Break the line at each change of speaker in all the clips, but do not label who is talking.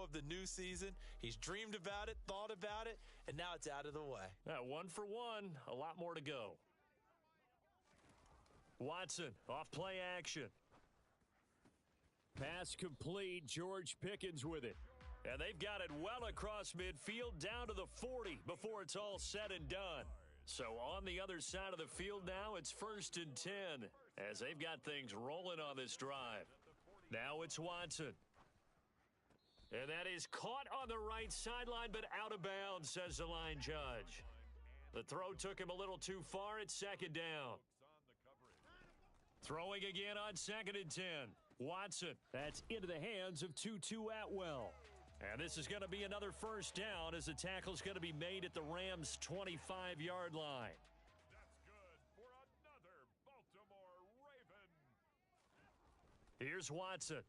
of the new season. He's dreamed about it, thought about it, and now it's out of the way.
1 for 1, a lot more to go. Watson, off play action. Pass complete, George Pickens with it. And they've got it well across midfield down to the 40 before it's all said and done. So on the other side of the field now, it's 1st and 10 as they've got things rolling on this drive. Now it's Watson. And that is caught on the right sideline, but out of bounds, says the line judge. The throw took him a little too far. It's 2nd down. Throwing again on 2nd and 10. Watson. That's into the hands of Tutu Atwell. And this is going to be another 1st down as the tackle's going to be made at the Rams' 25-yard line.
That's good for another Baltimore Raven.
Here's Watson.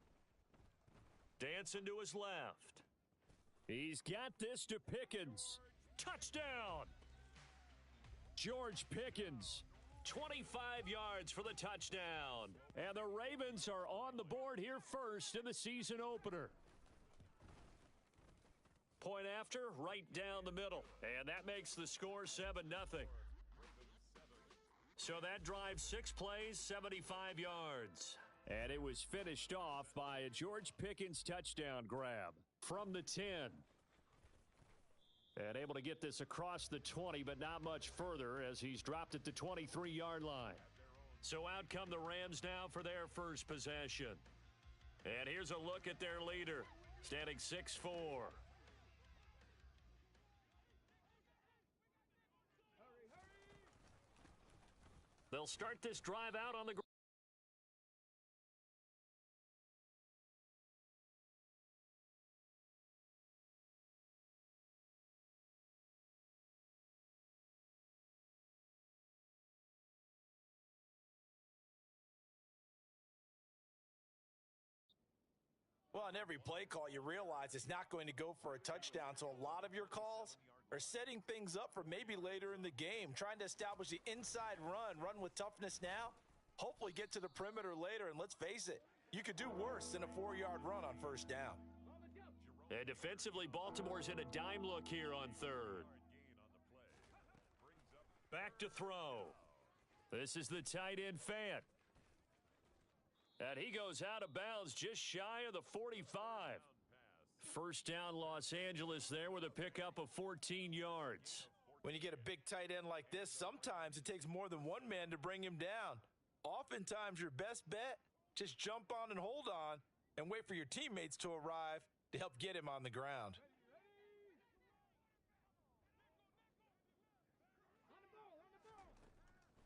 Dancing to his left. He's got this to Pickens. Touchdown! George Pickens. 25 yards for the touchdown. And the Ravens are on the board here first in the season opener. Point after, right down the middle. And that makes the score 7-0. So that drive 6 plays, 75 yards. And it was finished off by a George Pickens touchdown grab from the 10. And able to get this across the 20, but not much further as he's dropped at the 23-yard line. So out come the Rams now for their first possession. And here's a look at their leader, standing 6'4". They'll start this drive out on the ground.
Well, on every play call, you realize it's not going to go for a touchdown, so a lot of your calls are setting things up for maybe later in the game, trying to establish the inside run with toughness now, hopefully get to the perimeter later, and let's face it, you could do worse than a 4-yard run on 1st down.
And defensively, Baltimore's in a dime look here on 3rd. Back to throw. This is the tight end Fant. And he goes out of bounds just shy of the 45. 1st down Los Angeles there with a pickup of 14 yards.
When you get a big tight end like this, sometimes it takes more than one man to bring him down. Oftentimes your best bet, just jump on and hold on and wait for your teammates to arrive to help get him on the ground.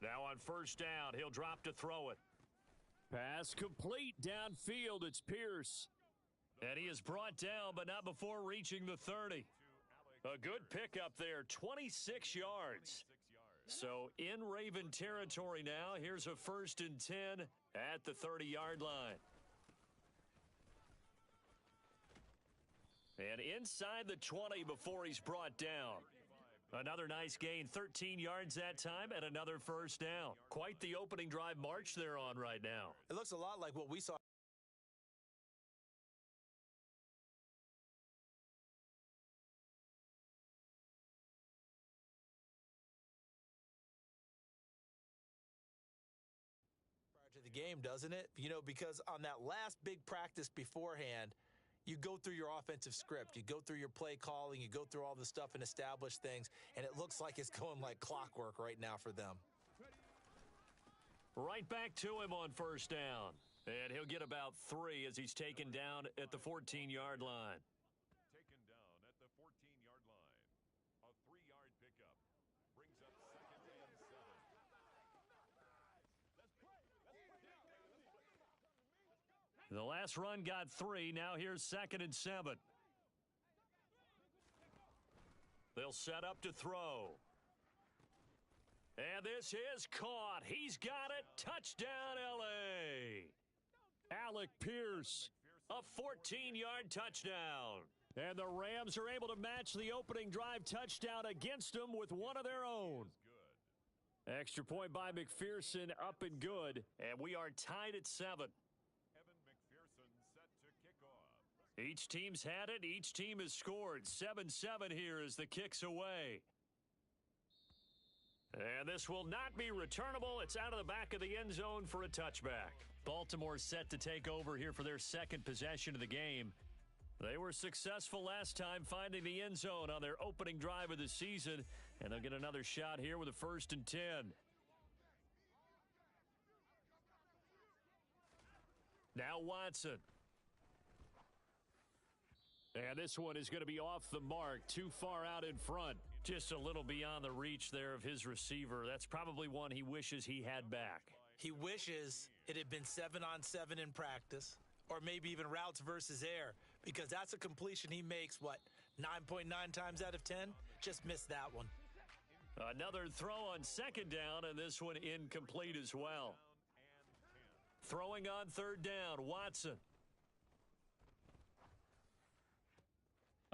Now on 1st down, he'll drop to throw it. Pass complete downfield. It's Pierce. And he is brought down, but not before reaching the 30. A good pickup there, 26 yards. So in Raven territory now. Here's a 1st and 10 at the 30-yard line. And inside the 20 before he's brought down. Another nice gain, 13 yards that time, and another 1st down. Quite the opening drive march they're on right now.
It looks a lot like what we saw. Prior to the game, doesn't it? You know, because on that last big practice beforehand, you go through your offensive script, you go through your play calling, you go through all the stuff and establish things, and it looks like it's going like clockwork right now for them.
Right back to him on 1st down. And he'll get about 3 as he's taken down at the 14-yard line.
Taken down at the 14-yard line. A 3-yard pickup brings up 2nd and 7.
The last run got 3. Now here's 2nd and 7. They'll set up to throw. And this is caught. He's got it. Touchdown, L.A. Alec Pierce, a 14-yard touchdown. And the Rams are able to match the opening drive touchdown against them with one of their own. Extra point by McPherson, up and good. And we are tied at 7.
Evan McPherson set to kick off.
Each team's had it. Each team has scored. 7-7 here as the kick's away. And this will not be returnable. It's out of the back of the end zone for a touchback. Baltimore set to take over here for their second possession of the game. They were successful last time finding the end zone on their opening drive of the season, and they'll get another shot here with a 1st and 10. Now Watson. And this one is going to be off the mark, too far out in front. Just a little beyond the reach there of his receiver. That's probably one he wishes he had back.
He wishes it had been 7-on-7 in practice, or maybe even routes versus air, because that's a completion he makes, 9.9 times out of 10? Just missed that one.
Another throw on 2nd down, and this one incomplete as well. Throwing on 3rd down, Watson.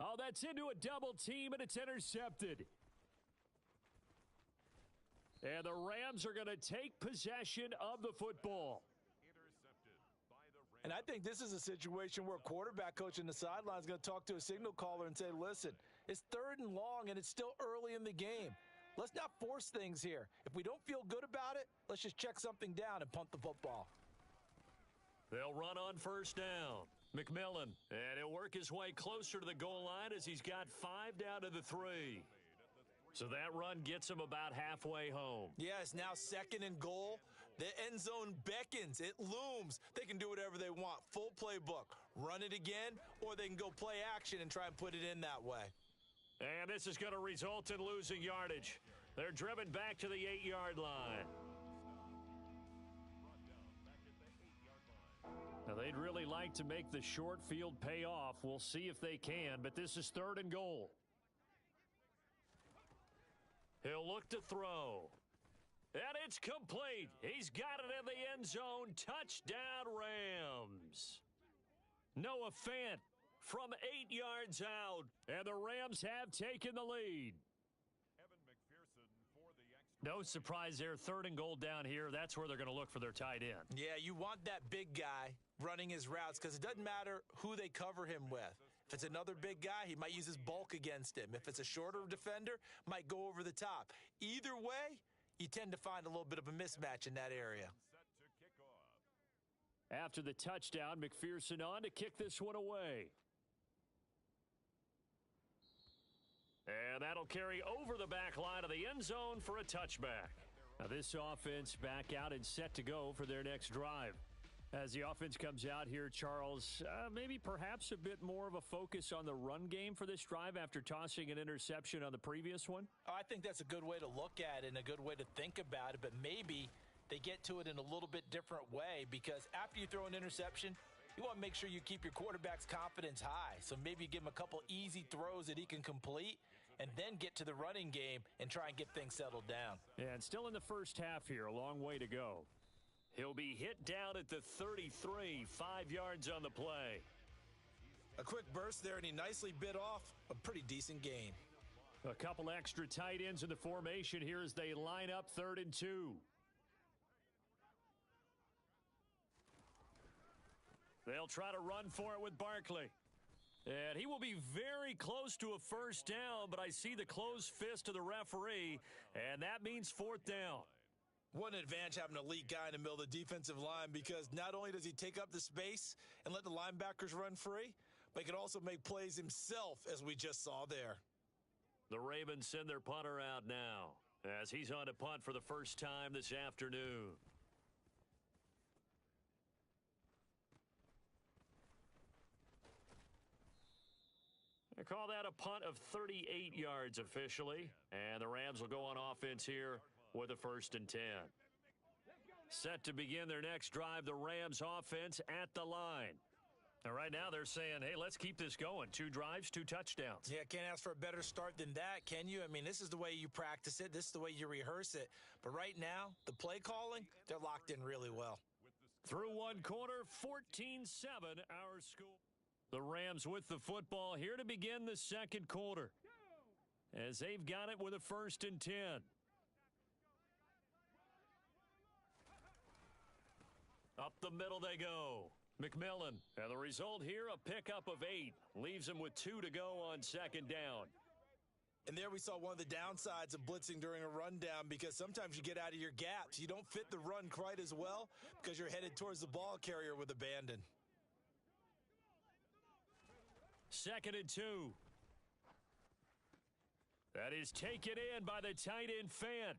Oh, that's into a double team, and it's intercepted. And the Rams are going to take possession of the football.
And I think this is a situation where a quarterback coach in the sideline is going to talk to a signal caller and say, listen, it's 3rd and long, and it's still early in the game. Let's not force things here. If we don't feel good about it, let's just check something down and punt the football.
They'll run on 1st down. McMillan, and he'll work his way closer to the goal line as he's got 5 down to the 3. So that run gets him about halfway home.
Yeah, it's now 2nd and goal. The end zone beckons. It looms. They can do whatever they want. Full playbook. Run it again, or they can go play action and try and put it in that way.
And this is going to result in losing yardage. They're driven back to the 8-yard line. Now, they'd really like to make the short field pay off. We'll see if they can, but this is 3rd and goal. He'll look to throw. And it's complete. He's got it in the end zone. Touchdown, Rams. Noah Fant from 8 yards out. And the Rams have taken the lead. No surprise there. 3rd and goal down here. That's where they're going to look for their tight end.
Yeah, you want that big guy running his routes because it doesn't matter who they cover him with. If it's another big guy, he might use his bulk against him. If it's a shorter defender, might go over the top. Either way, you tend to find a little bit of a mismatch in that area.
After the touchdown, McPherson on to kick this one away. And that'll carry over the back line of the end zone for a touchback. Now this offense back out and set to go for their next drive. As the offense comes out here, Charles, maybe perhaps a bit more of a focus on the run game for this drive after tossing an interception on the previous one?
Oh, I think that's a good way to look at it and a good way to think about it, but maybe they get to it in a little bit different way because after you throw an interception, you want to make sure you keep your quarterback's confidence high. So maybe you give him a couple easy throws that he can complete and then get to the running game and try and get things settled down.
Yeah, and still in the first half here, a long way to go. He'll be hit down at the 33, 5 yards on the play.
A quick burst there, and he nicely bit off a pretty decent gain.
A couple extra tight ends in the formation here as they line up 3rd and 2. They'll try to run for it with Barkley. And he will be very close to a 1st down, but I see the closed fist of the referee, and that means 4th down.
What an advantage having an elite guy in the middle of the defensive line because not only does he take up the space and let the linebackers run free, but he can also make plays himself, as we just saw there.
The Ravens send their punter out now as he's on to punt for the first time this afternoon. They call that a punt of 38 yards officially, and the Rams will go on offense here with a 1st and 10. Set to begin their next drive, the Rams offense at the line. And right now they're saying, hey, let's keep this going. 2 drives, 2 touchdowns.
Yeah, can't ask for a better start than that, can you? I mean, this is the way you practice it. This is the way you rehearse it. But right now, the play calling, they're locked in really well.
Through one quarter, 14-7 our score. The Rams with the football here to begin the second quarter as they've got it with a 1st and 10. Up the middle they go. McMillan, and the result here, a pickup of 8. Leaves him with 2 to go on second down.
And there we saw one of the downsides of blitzing during a rundown, because sometimes you get out of your gaps. You don't fit the run quite as well because you're headed towards the ball carrier with abandon.
2nd and 2. That is taken in by the tight end Fant.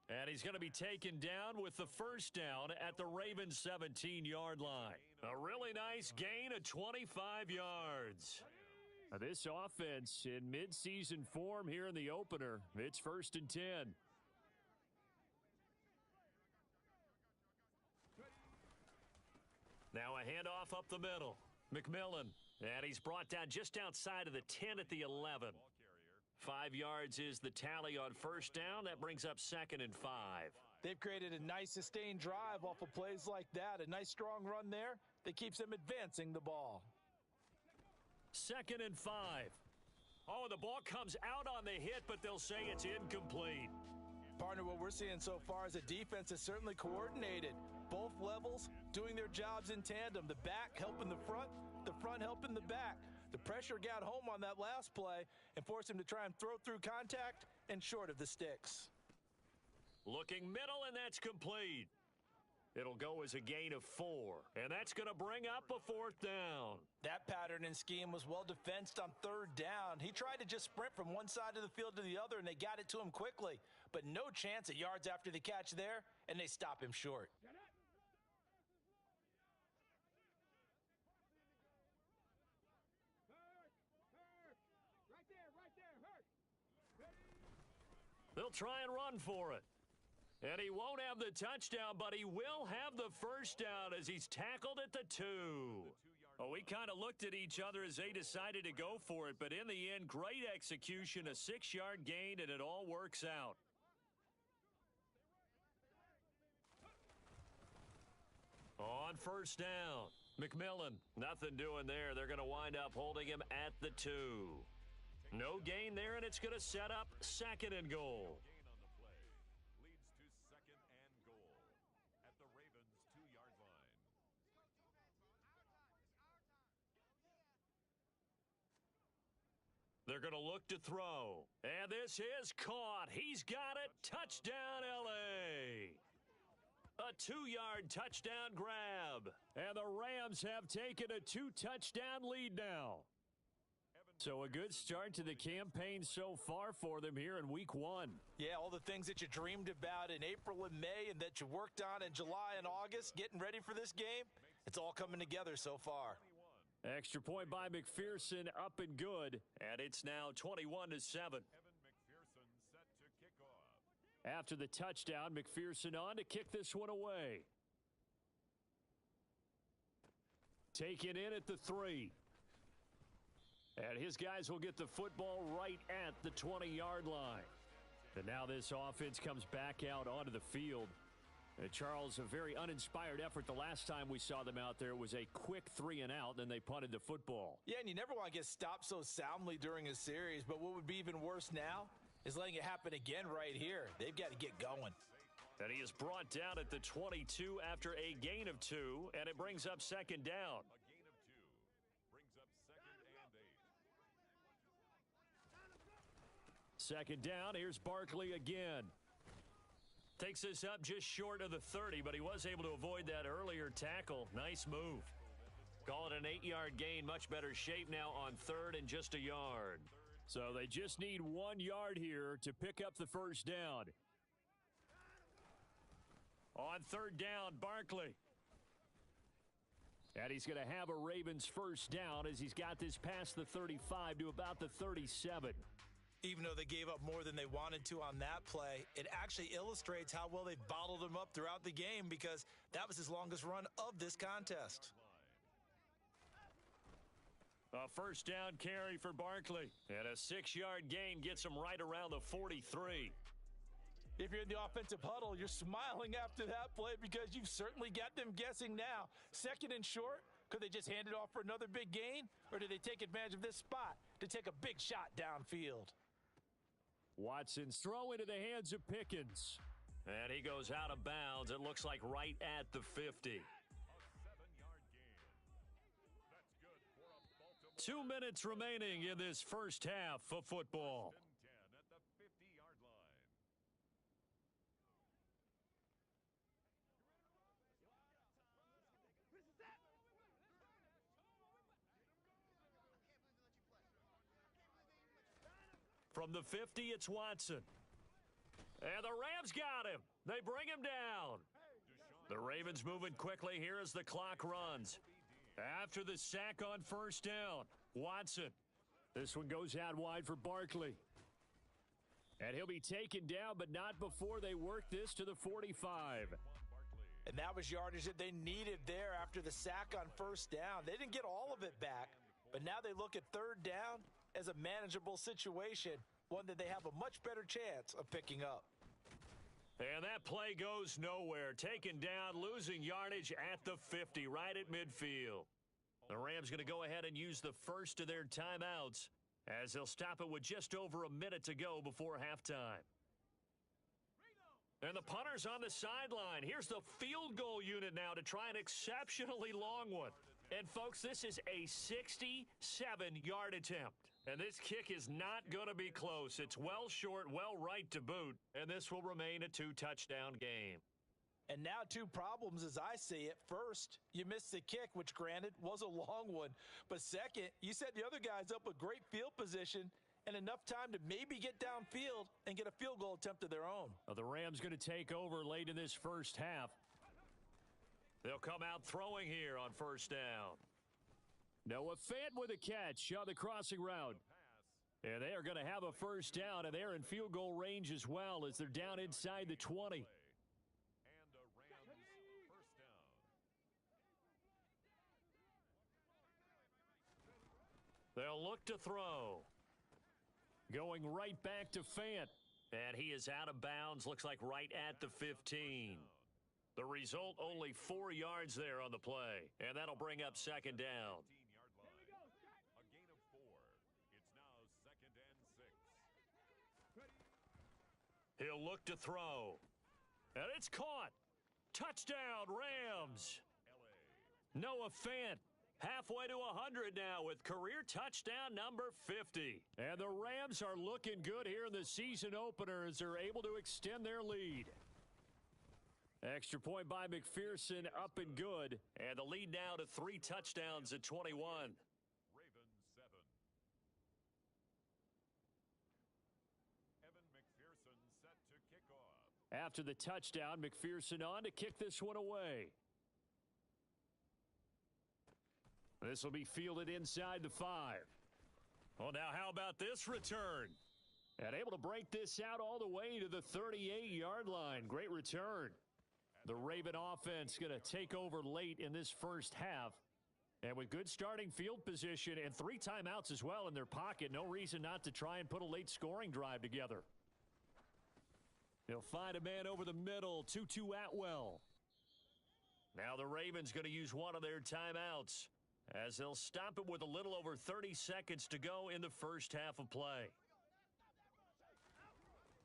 And he's going to be taken down with the first down at the Ravens' 17-yard line. A really nice gain of 25 yards. This offense in midseason form here in the opener. It's 1st and 10. Now a handoff up the middle. McMillan. And he's brought down just outside of the 10 at the 11. 5 yards is the tally on first down. That brings up 2nd and 5.
They've created a nice sustained drive off of plays like that. A nice strong run there that keeps them advancing the ball.
2nd and 5. Oh, the ball comes out on the hit, but they'll say it's incomplete.
Partner, what we're seeing so far is a defense that's certainly coordinated. Both levels doing their jobs in tandem. The back helping the front helping the back. The pressure got home on that last play and forced him to try and throw through contact and short of the sticks.
Looking middle, and that's complete. It'll go as a gain of 4, and that's going to bring up a 4th down.
That pattern and scheme was well defensed on 3rd down. He tried to just sprint from one side of the field to the other, and they got it to him quickly. But no chance at yards after the catch there, and they stop him short.
They'll try and run for it. And he won't have the touchdown, but he will have the first down as he's tackled at the 2. Oh, we kind of looked at each other as they decided to go for it, but in the end, great execution, a 6-yard gain, and it all works out. On first down, McMillan, nothing doing there. They're going to wind up holding him at the 2. No gain there, and it's going to set up 2nd and goal.
Gain on the play leads to 2nd and goal at the Ravens' 2-yard line.
They're going to look to throw. And this is caught. He's got it. Touchdown, L.A. A 2-yard touchdown grab. And the Rams have taken a 2-touchdown lead now. So a good start to the campaign so far for them here in week 1.
Yeah, all the things that you dreamed about in April and May and that you worked on in July and August, getting ready for this game, it's all coming together so far.
Extra point by McPherson, up and good. And it's now 21-7.
Evan McPherson set to kick off.
After the touchdown, McPherson on to kick this one away. Taken in at the 3. And his guys will get the football right at the 20-yard line. And now this offense comes back out onto the field. And Charles, a very uninspired effort the last time we saw them out there was a quick 3 and out, then they punted the football.
Yeah, and you never want to get stopped so soundly during a series, but what would be even worse now is letting it happen again right here. They've got to get going.
And he is brought down at the 22 after a gain of 2, and it brings up 2nd down.
A gain of 2 brings up 2nd and
2nd
8.
down, here's Barkley again. Takes this up just short of the 30, but he was able to avoid that earlier tackle. Nice move. Call it an 8-yard gain. Much better shape now on 3rd and just a yard. So they just need 1 yard here to pick up the first down. On 3rd down, Barkley. And he's going to have a Ravens first down as he's got this past the 35 to about the 37.
Even though they gave up more than they wanted to on that play, it actually illustrates how well they've bottled him up throughout the game, because that was his longest run of this contest.
A first down carry for Barkley. And a 6-yard gain gets him right around the 43.
If you're in the offensive huddle, you're smiling after that play because you've certainly got them guessing now. 2nd and short, could they just hand it off for another big gain? Or do they take advantage of this spot to take a big shot downfield?
Watson's throw into the hands of Pickens. And he goes out of bounds. It looks like right at the 50.
A 7-yard gain.
2 minutes remaining in this first half of football.
10 at the 50-yard line.
From the 50, it's Watson. And the Rams got him. They bring him down. The Ravens moving quickly here as the clock runs. After the sack on first down, Watson. This one goes out wide for Barkley. And he'll be taken down, but not before they work this to the 45.
And that was yardage that they needed there after the sack on first down. They didn't get all of it back, but now they look at third down as a manageable situation, one that they have a much better chance of picking up.
And that play goes nowhere. Taken down, losing yardage at the 50, right at midfield. The Rams going to go ahead and use the first of their timeouts as they'll stop it with just over a minute to go before halftime. And the punter's on the sideline. Here's the field goal unit now to try an exceptionally long one. And, folks, this is a 67-yard attempt. And this kick is not going to be close. It's well short, well right to boot. And this will remain a 2-touchdown game.
And now 2 problems as I see it. First, you missed the kick, which granted was a long one. But second, you set the other guys up with great field position and enough time to maybe get downfield and get a field goal attempt of their own.
Well, the Rams going to take over late in this first half. They'll come out throwing here on first down. Noah Fant with a catch on the crossing route. And they are going to have a first down, and they're in field goal range as well as they're down inside the 20.
And a Rams first down.
They'll look to throw. Going right back to Fant. And he is out of bounds, looks like right at the 15. The result, only 4 yards there on the play. And that'll bring up second down.
15-yard line. A gain of 4. It's now second and 6.
He'll look to throw. And it's caught. Touchdown, Rams. Noah Fant. Halfway to 100 now with career touchdown number 50. And the Rams are looking good here in the season opener as they're able to extend their lead. Extra point by McPherson, up and good. And the lead now to 3 touchdowns at 21.
Ravens 7. Evan McPherson set to kick off.
After the touchdown, McPherson on to kick this one away. This will be fielded inside the 5. Well, now how about this return? And able to break this out all the way to the 38-yard line. Great return. The Raven offense going to take over late in this first half. And with good starting field position and 3 timeouts as well in their pocket, no reason not to try and put a late scoring drive together. They'll find a man over the middle, 2-2 Atwell. Now the Ravens going to use one of their timeouts as they'll stop it with a little over 30 seconds to go in the first half of play.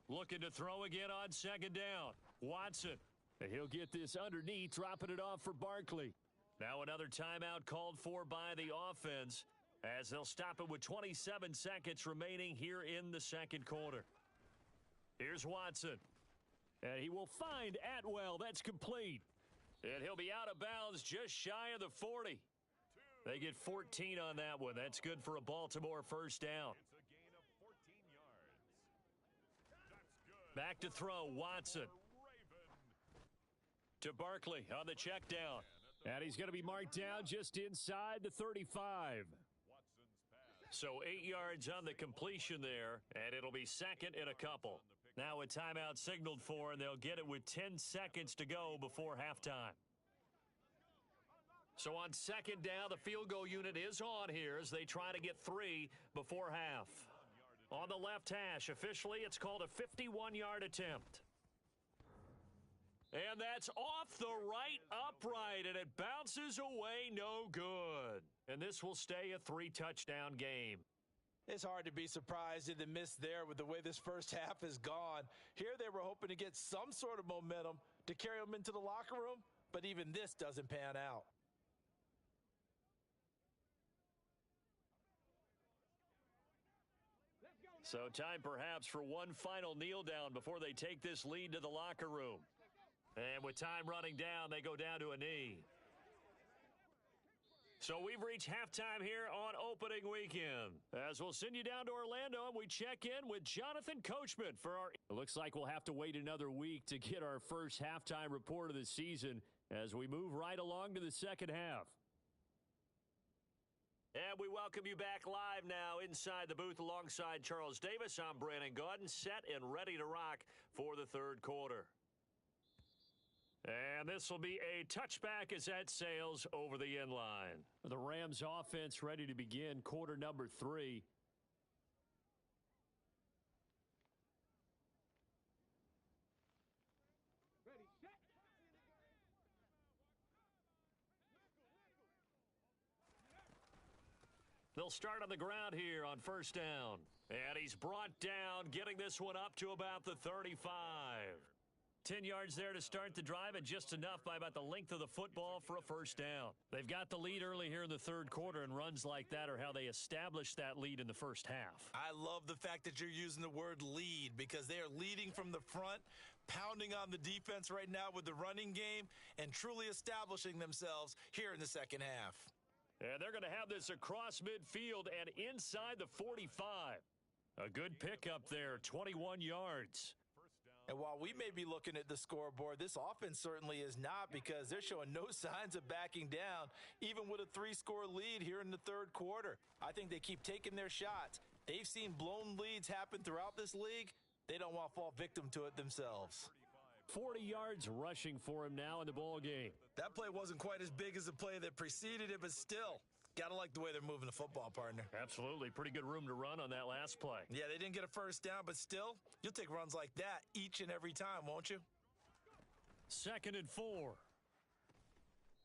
Looking to throw again on second down. Watson. And he'll get this underneath, dropping it off for Barkley. Now another timeout called for by the offense as they'll stop it with 27 seconds remaining here in the second quarter. Here's Watson. And he will find Atwell. That's complete. And he'll be out of bounds just shy of the 40. They get 14 on that one. That's good for a Baltimore first down.
It's a gain of 14 yards. That's good.
Back to throw, Watson. To Barkley on the check down. And he's going to be marked down just inside the 35. So 8 yards on the completion there, and it'll be second and a couple. Now a timeout signaled for, and they'll get it with 10 seconds to go before halftime. So on second down, the field goal unit is on here as they try to get 3 before half. On the left hash, officially it's called a 51-yard attempt. And that's off the right upright, and it bounces away no good. And this will stay a 3-touchdown game.
It's hard to be surprised in the miss there with the way this first half has gone. Here they were hoping to get some sort of momentum to carry them into the locker room, but even this doesn't pan out.
So time perhaps for one final kneel down before they take this lead to the locker room. And with time running down, they go down to a knee. So we've reached halftime here on opening weekend. As we'll send you down to Orlando, and we check in with Jonathan Coachman for our... It looks like we'll have to wait another week to get our first halftime report of the season as we move right along to the second half. And we welcome you back live now inside the booth alongside Charles Davis. I'm Brandon Gaudin, set and ready to rock for the third quarter. And this will be a touchback as that sails over the end line. The Rams offense ready to begin quarter number 3. They'll start on the ground here on first down. And he's brought down, getting this one up to about the 35. 10 yards there to start the drive, and just enough by about the length of the football for a first down. They've got the lead early here in the third quarter, and runs like that are how they establish that lead in the first half.
I love the fact that you're using the word lead because they are leading from the front, pounding on the defense right now with the running game, and truly establishing themselves here in the second half.
And they're going to have this across midfield and inside the 45. A good pickup there, 21 yards.
And while we may be looking at the scoreboard, this offense certainly is not, because they're showing no signs of backing down, even with a 3-score lead here in the third quarter. I think they keep taking their shots. They've seen blown leads happen throughout this league. They don't want to fall victim to it themselves.
40 yards rushing for him now in the ball game.
That play wasn't quite as big as the play that preceded it, but still, got to like the way they're moving the football, partner.
Absolutely. Pretty good room to run on that last play.
Yeah, they didn't get a first down, but still, you'll take runs like that each and every time, won't you?
2nd and 4.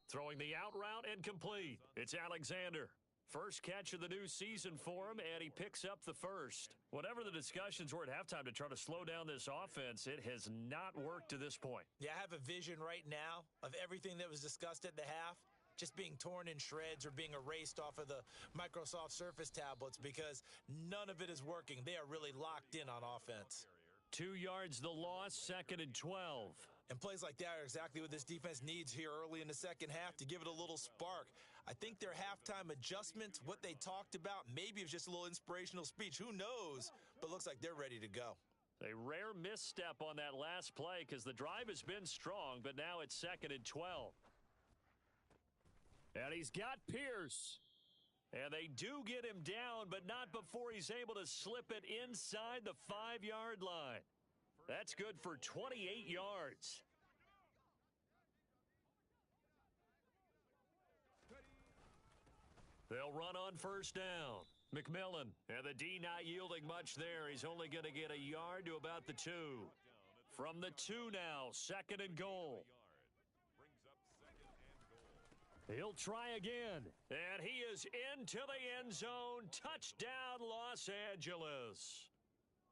Throwing the out route and complete. It's Alexander. First catch of the new season for him, and he picks up the first. Whatever the discussions were at halftime to try to slow down this offense, it has not worked to this point.
Yeah, I have a vision right now of everything that was discussed at the half just being torn in shreds or being erased off of the Microsoft Surface tablets, because none of it is working. They are really locked in on offense.
2 yards the loss, 2nd and 12.
And plays like that are exactly what this defense needs here early in the second half to give it a little spark. I think their halftime adjustments, what they talked about, maybe it was just a little inspirational speech. Who knows? But looks like they're ready to go.
A rare misstep on that last play because the drive has been strong, but now it's 2nd and 12. And he's got Pierce. And they do get him down, but not before he's able to slip it inside the 5-yard line. That's good for 28 yards. They'll run on first down. McMillan, and the D not yielding much there. He's only going to get a yard to about the 2. From the 2 now, 2nd and goal. He'll try again, and he is into the end zone. Touchdown, Los Angeles.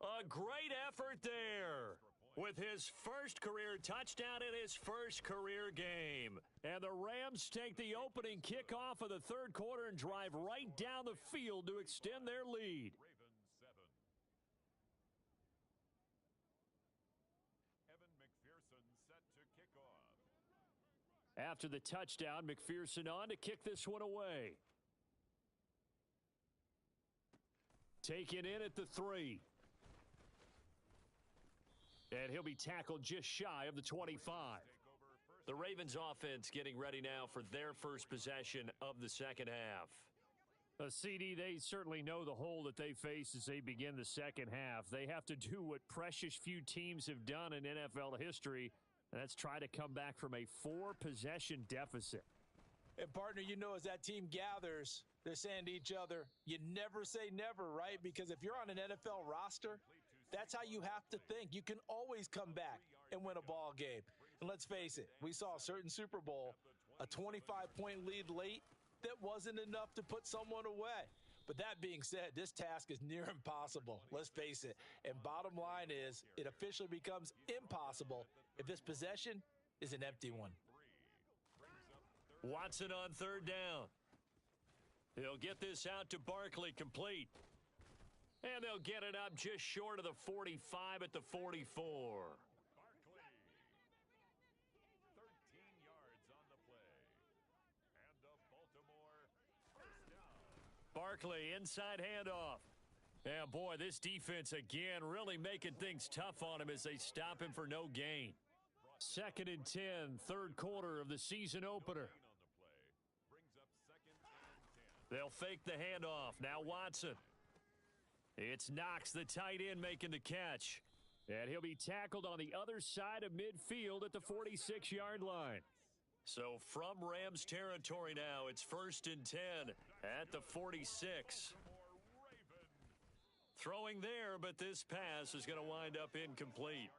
A great effort there with his first career touchdown in his first career game. And the Rams take the opening kickoff of the third quarter and drive right down the field to extend their lead. After the touchdown, McPherson on to kick this one away. Taken in at the 3. And he'll be tackled just shy of the 25. The Ravens offense getting ready now for their first possession of the second half. CD, they certainly know the hole that they face as they begin the second half. They have to do what precious few teams have done in NFL history, and that's try to come back from a 4-possession deficit.
And, partner, you know, as that team gathers, they're saying to each other, you never say never, right? Because if you're on an NFL roster, that's how you have to think. You can always come back and win a ball game. And let's face it, we saw a certain Super Bowl, a 25-point lead late that wasn't enough to put someone away. But that being said, this task is near impossible. Let's face it. And bottom line is, it officially becomes impossible if this possession is an empty one.
Watson on third down. He'll get this out to Barkley, complete. And And they'll get it up just short of the 45 at the 44.
Barkley. 13 yards on the play. And the Baltimore first down.
Barkley, inside handoff. Yeah, boy, this defense again really making things tough on him as they stop him for no gain. 2nd and 10, third quarter of the season opener.
On the play. Brings up 2nd and 10.
They'll fake the handoff. Now Watson. It's Knox, the tight end, making the catch. And he'll be tackled on the other side of midfield at the 46-yard line. So from Rams territory now, it's 1st and 10 at the 46. Throwing there, but this pass is going to wind up incomplete.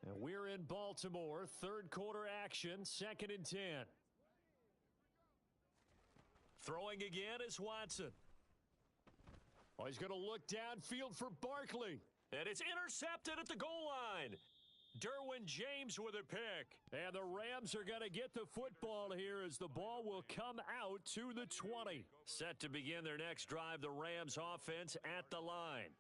And we're in Baltimore, third quarter action, 2nd and 10. Throwing again is Watson. Oh, he's going to look downfield for Barkley. And it's intercepted at the goal line. Derwin James with a pick. And the Rams are going to get the football here as the ball will come out to the 20. Set to begin their next drive, the Rams offense at the line.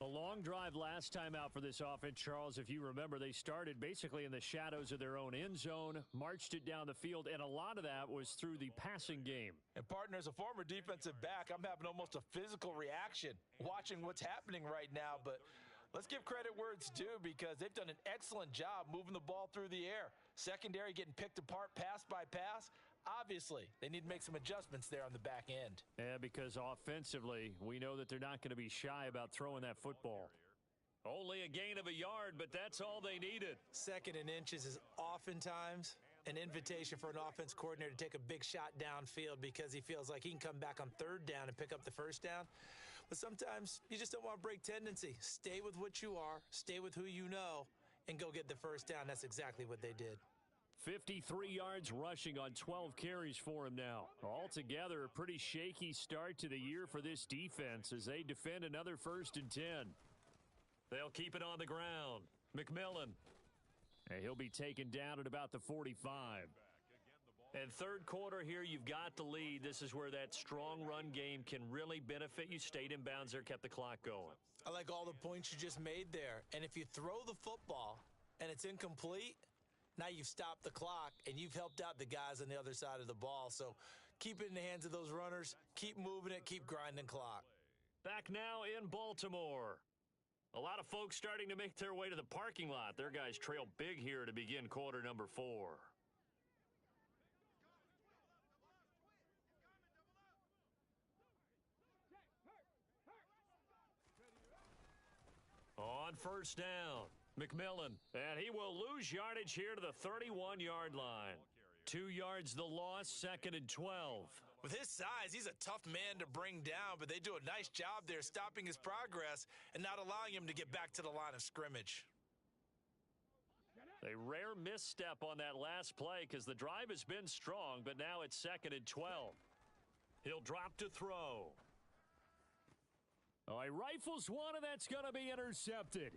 A long drive last time out for this offense, Charles. If you remember, they started basically in the shadows of their own end zone, marched it down the field, and a lot of that was through the passing game.
And partner, as a former defensive back, I'm having almost a physical reaction watching what's happening right now. But let's give credit where it's due because they've done an excellent job moving the ball through the air. Secondary getting picked apart pass by pass. Obviously, they need to make some adjustments there on the back end.
Yeah, because offensively, we know that they're not going to be shy about throwing that football. Only a gain of a yard, but that's all they needed.
2nd and inches is oftentimes an invitation for an offense coordinator to take a big shot downfield because he feels like he can come back on 3rd down and pick up the 1st down. But sometimes you just don't want to break tendency. Stay with what you are, stay with who you know, and go get the 1st down. That's exactly what they did.
53 yards rushing on 12 carries for him now. Altogether, a pretty shaky start to the year for this defense as they defend another 1st and 10. They'll keep it on the ground. McMillan. And he'll be taken down at about the 45. And third quarter here, you've got the lead. This is where that strong run game can really benefit you. Stayed in bounds there, kept the clock going.
I like all the points you just made there. And if you throw the football and it's incomplete, now you've stopped the clock and you've helped out the guys on the other side of the ball. So keep it in the hands of those runners. Keep moving it. Keep grinding clock.
Back now in Baltimore. A lot of folks starting to make their way to the parking lot. Their guys trail big here to begin quarter number 4. On 1st down, McMillan, and he will lose yardage here to the 31-yard line. 2 yards the loss, 2nd and 12.
With his size, he's a tough man to bring down, but they do a nice job there stopping his progress and not allowing him to get back to the line of scrimmage.
A rare misstep on that last play because the drive has been strong, but now it's 2nd and 12. He'll drop to throw. Oh, he rifles one, and that's going to be intercepted.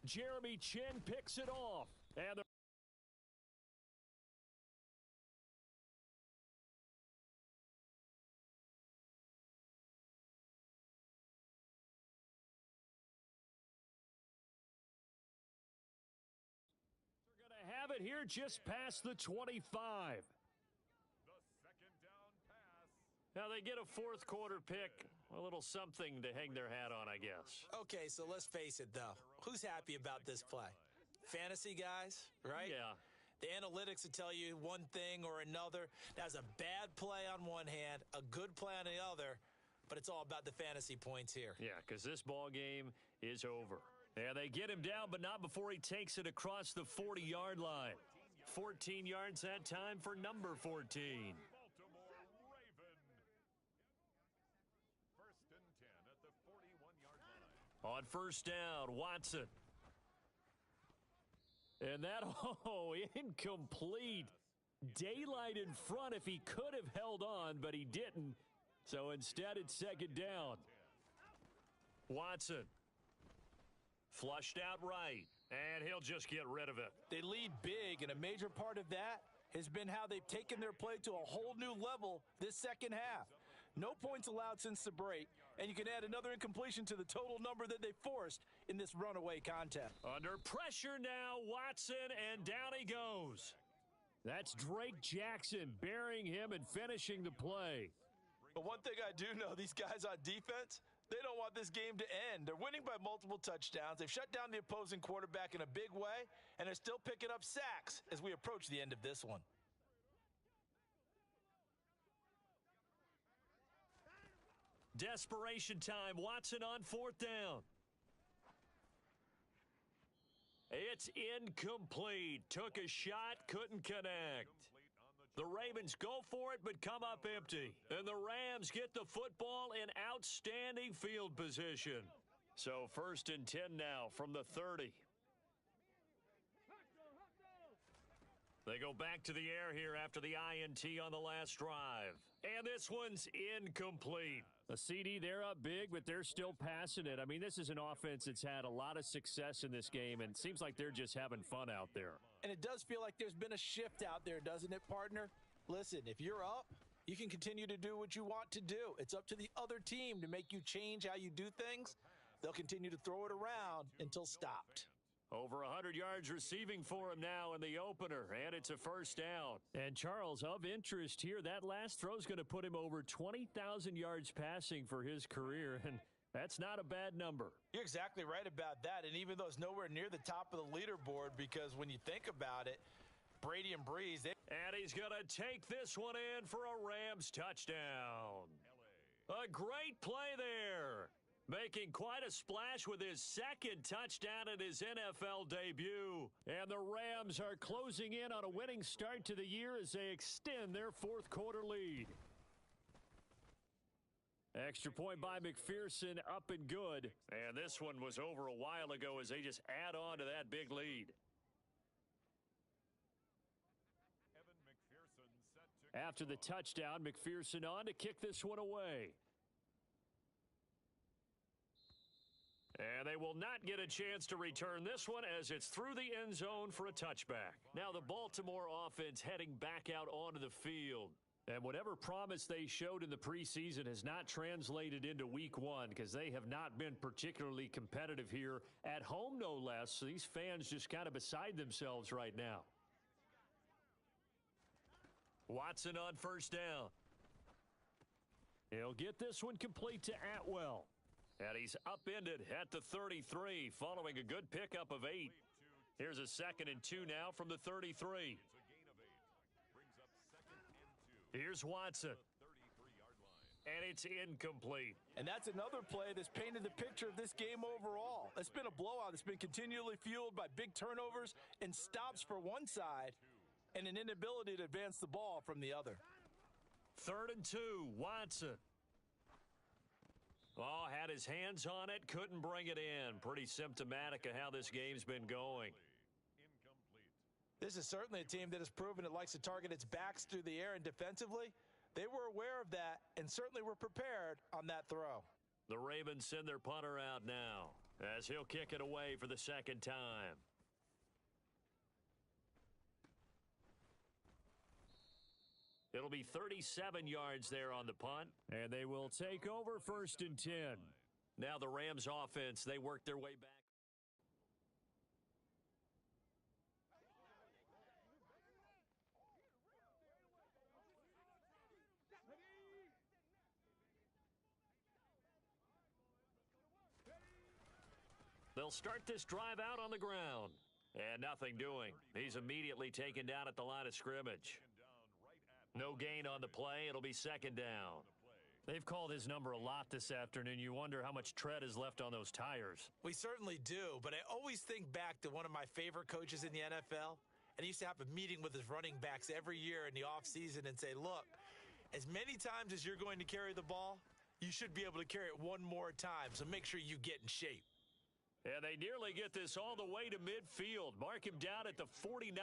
Jeremy Chin picks it off. And the They're going to have it here just past the 25.
The 2nd down pass.
Now they get a fourth quarter pick. A little something to hang their hat on, I guess.
Okay, so let's face it, though. Who's happy about this play? Fantasy guys, right?
Yeah.
The analytics will tell you one thing or another. That's a bad play on one hand, a good play on the other, but it's all about the fantasy points here.
Yeah, because this ball game is over. And they get him down, but not before he takes it across the 40-yard line. 14 yards that time for number 14.
Baltimore Raven. 1st and 10 at the 41-yard line.
On 1st down, Watson. And that, incomplete. Daylight in front if he could have held on, but he didn't. So instead, it's 2nd down. Watson. Flushed out right, and he'll just get rid of it.
They lead big, and a major part of that has been how they've taken their play to a whole new level this second half. No points allowed since the break, And you can add another incompletion to the total number that they forced in this runaway contest.
Under pressure now, Watson, and down he goes. That's Drake Jackson burying him and finishing the play.
But one thing I do know, these guys on defense, they don't want this game to end. They're winning by multiple touchdowns. They've shut down the opposing quarterback in a big way, and they're still picking up sacks as we approach the end of this one.
Desperation time. Watson on 4th down. It's incomplete. Took a shot, couldn't connect. The Ravens go for it, but come up empty. And the Rams get the football in outstanding field position. So 1st and 10 now from the 30. They go back to the air here after the INT on the last drive. And this one's incomplete.
A CD, they're up big, but they're still passing it. I mean, this is an offense that's had a lot of success in this game, and it seems like they're just having fun out there.
And it does feel like there's been a shift out there, doesn't it, partner? Listen, if you're up, you can continue to do what you want to do. It's up to the other team to make you change how you do things. They'll continue to throw it around until stopped.
Over 100 yards receiving for him now in the opener, and it's a 1st down.
And Charles, of interest here, that last throw is going to put him over 20,000 yards passing for his career, and that's not a bad number.
You're exactly right about that, and even though it's nowhere near the top of the leaderboard, because when you think about it, Brady and Breeze,
and he's going to take this one in for a Rams touchdown. A great play there. Making quite a splash with his 2nd touchdown in his NFL debut.
And the Rams are closing in on a winning start to the year as they extend their 4th quarter lead. Extra point by McPherson, up and good.
And this one was over a while ago as they just add on to that big lead.
After the touchdown, McPherson on to kick this one away.
And they will not get a chance to return this one as it's through the end zone for a touchback. Now the Baltimore offense heading back out onto the field.
And whatever promise they showed in the preseason has not translated into week 1 because they have not been particularly competitive here at home, no less. So these fans just kind of beside themselves right now.
Watson on 1st down.
He'll get this one complete to Atwell.
And he's upended at the 33 following a good pickup of 8. Here's a 2nd and 2 now from the 33. Here's Watson. And it's incomplete.
And that's another play that's painted the picture of this game overall. It's been a blowout. It's been continually fueled by big turnovers and stops for one side and an inability to advance the ball from the other.
3rd and 2, Watson. Oh, had his hands on it, couldn't bring it in. Pretty symptomatic of how this game's been going.
This is certainly a team that has proven it likes to target its backs through the air and defensively. They were aware of that and certainly were prepared on that throw.
The Ravens send their punter out now as he'll kick it away for the 2nd time. It'll be 37 yards there on the punt.
And they will take over 1st and 10.
Now the Rams offense, they work their way back. They'll start this drive out on the ground. And nothing doing. He's immediately taken down at the line of scrimmage. No gain on the play. It'll be 2nd down.
They've called his number a lot this afternoon. You wonder how much tread is left on those tires.
We certainly do, but I always think back to one of my favorite coaches in the NFL, and he used to have a meeting with his running backs every year in the offseason and say, look, as many times as you're going to carry the ball, you should be able to carry it one more time, so make sure you get in shape.
And they nearly get this all the way to midfield. Mark him down at the 49.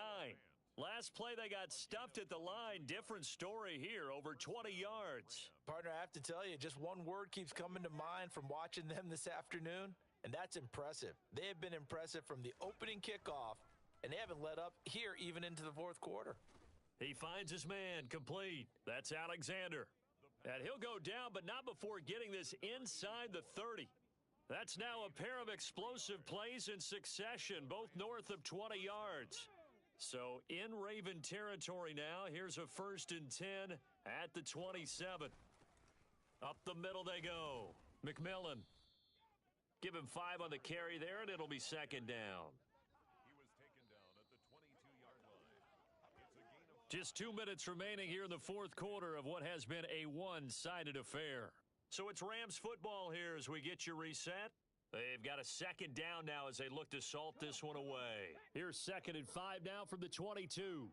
Last play, they got stuffed at the line. Different story here, over 20 yards.
Partner, I have to tell you, just one word keeps coming to mind from watching them this afternoon, and that's impressive. They have been impressive from the opening kickoff, and they haven't let up here even into the 4th quarter.
He finds his man complete. That's Alexander. And he'll go down, but not before getting this inside the 30. That's now a pair of explosive plays in succession, both north of 20 yards. So in Raven territory now, here's a 1st and 10 at the 27. Up the middle they go. McMillan. Give him 5 on the carry there, and it'll be 2nd down.
He was taken down at the 22-yard line. It's a gain of
Just 2 minutes remaining here in the 4th quarter of what has been a one-sided affair. So it's Rams football here as we get you reset. They've got a 2nd down now as they look to salt this one away.
Here's 2nd and 5 now from the 22.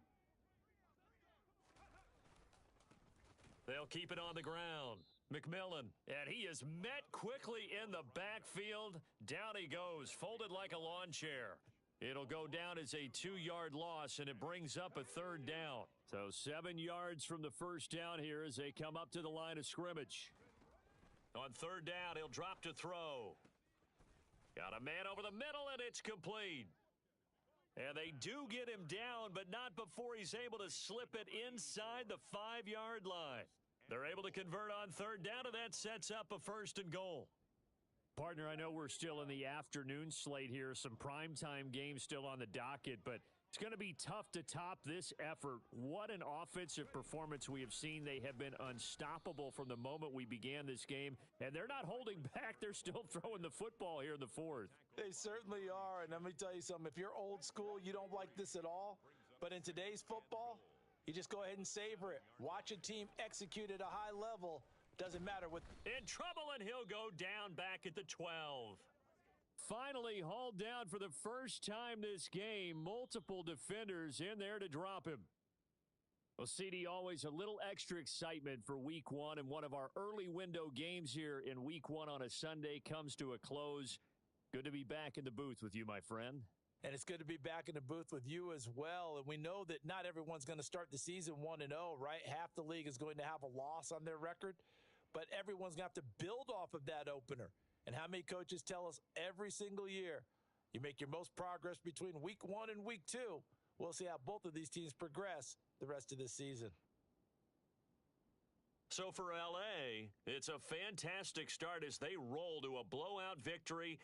They'll keep it on the ground. McMillan, and he is met quickly in the backfield. Down he goes, folded like a lawn chair. It'll go down as a 2-yard loss, and it brings up a 3rd down.
So 7 yards from the 1st down here as they come up to the line of scrimmage.
On 3rd down, he'll drop to throw. Got a man over the middle, and it's complete. And they do get him down, but not before he's able to slip it inside the 5-yard line. They're able to convert on 3rd down, and that sets up a 1st and goal.
Partner, I know we're still in the afternoon slate here, some primetime games still on the docket, but it's going to be tough to top this effort. What an offensive performance we have seen. They have been unstoppable from the moment we began this game, and they're not holding back. They're still throwing the football here in the 4th.
They certainly are, and let me tell you something. If you're old school, you don't like this at all, but in today's football, you just go ahead and savor it. Watch a team execute at a high level. Doesn't matter what.
In trouble, and he'll go down back at the 12.
Finally hauled down for the first time this game. Multiple defenders in there to drop him. Well, CD, always a little extra excitement for week 1, and one of our early window games here in week 1 on a Sunday comes to a close. Good to be back in the booth with you, my friend.
And it's good to be back in the booth with you as well. And we know that not everyone's going to start the season 1-0, right? Half the league is going to have a loss on their record, but everyone's going to have to build off of that opener. And how many coaches tell us every single year, you make your most progress between week 1 and week 2. We'll see how both of these teams progress the rest of this season.
So for LA, it's a fantastic start as they roll to a blowout victory.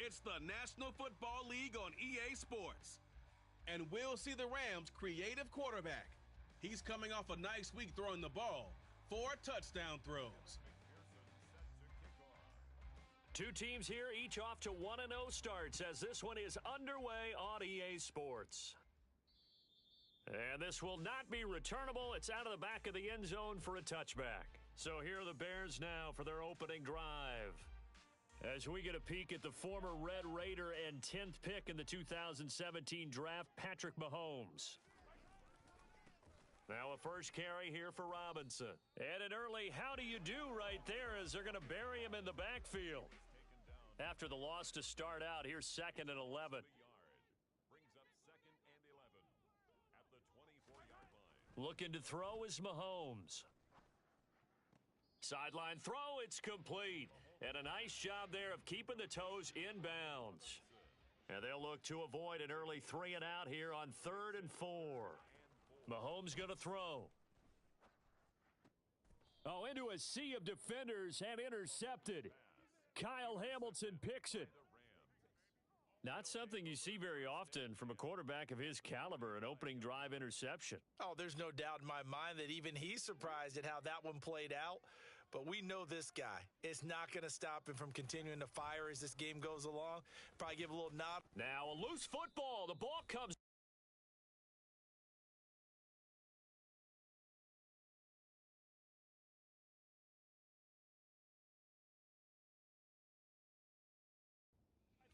It's the National Football League on EA Sports. And we'll see the Rams' creative quarterback. He's coming off a nice week throwing the ball, 4 touchdown throws.
Two teams here, each off to 1-0 starts as this one is underway on EA Sports. And this will not be returnable. It's out of the back of the end zone for a touchback. So here are the Bears now for their opening drive. As we get a peek at the former Red Raider and 10th pick in the 2017 draft, Patrick Mahomes. Now a first carry here for Robinson. And an early how do you do right there as they're going to bury him in the backfield. After the loss to start out, here's 2nd and 11.
Brings up 2nd and 11 at the 24-yard line.
Looking to throw is Mahomes. Sideline throw, it's complete. And a nice job there of keeping the toes inbounds. And they'll look to avoid an early 3 and out here on 3rd and 4. Mahomes going to throw.
Oh, into a sea of defenders and intercepted. Kyle Hamilton picks it.
Not something you see very often from a quarterback of his caliber, an opening drive interception.
Oh, there's no doubt in my mind that even he's surprised at how that one played out. But we know this guy. It's not going to stop him from continuing to fire as this game goes along. Probably give a little nod.
Now a loose football. The ball comes.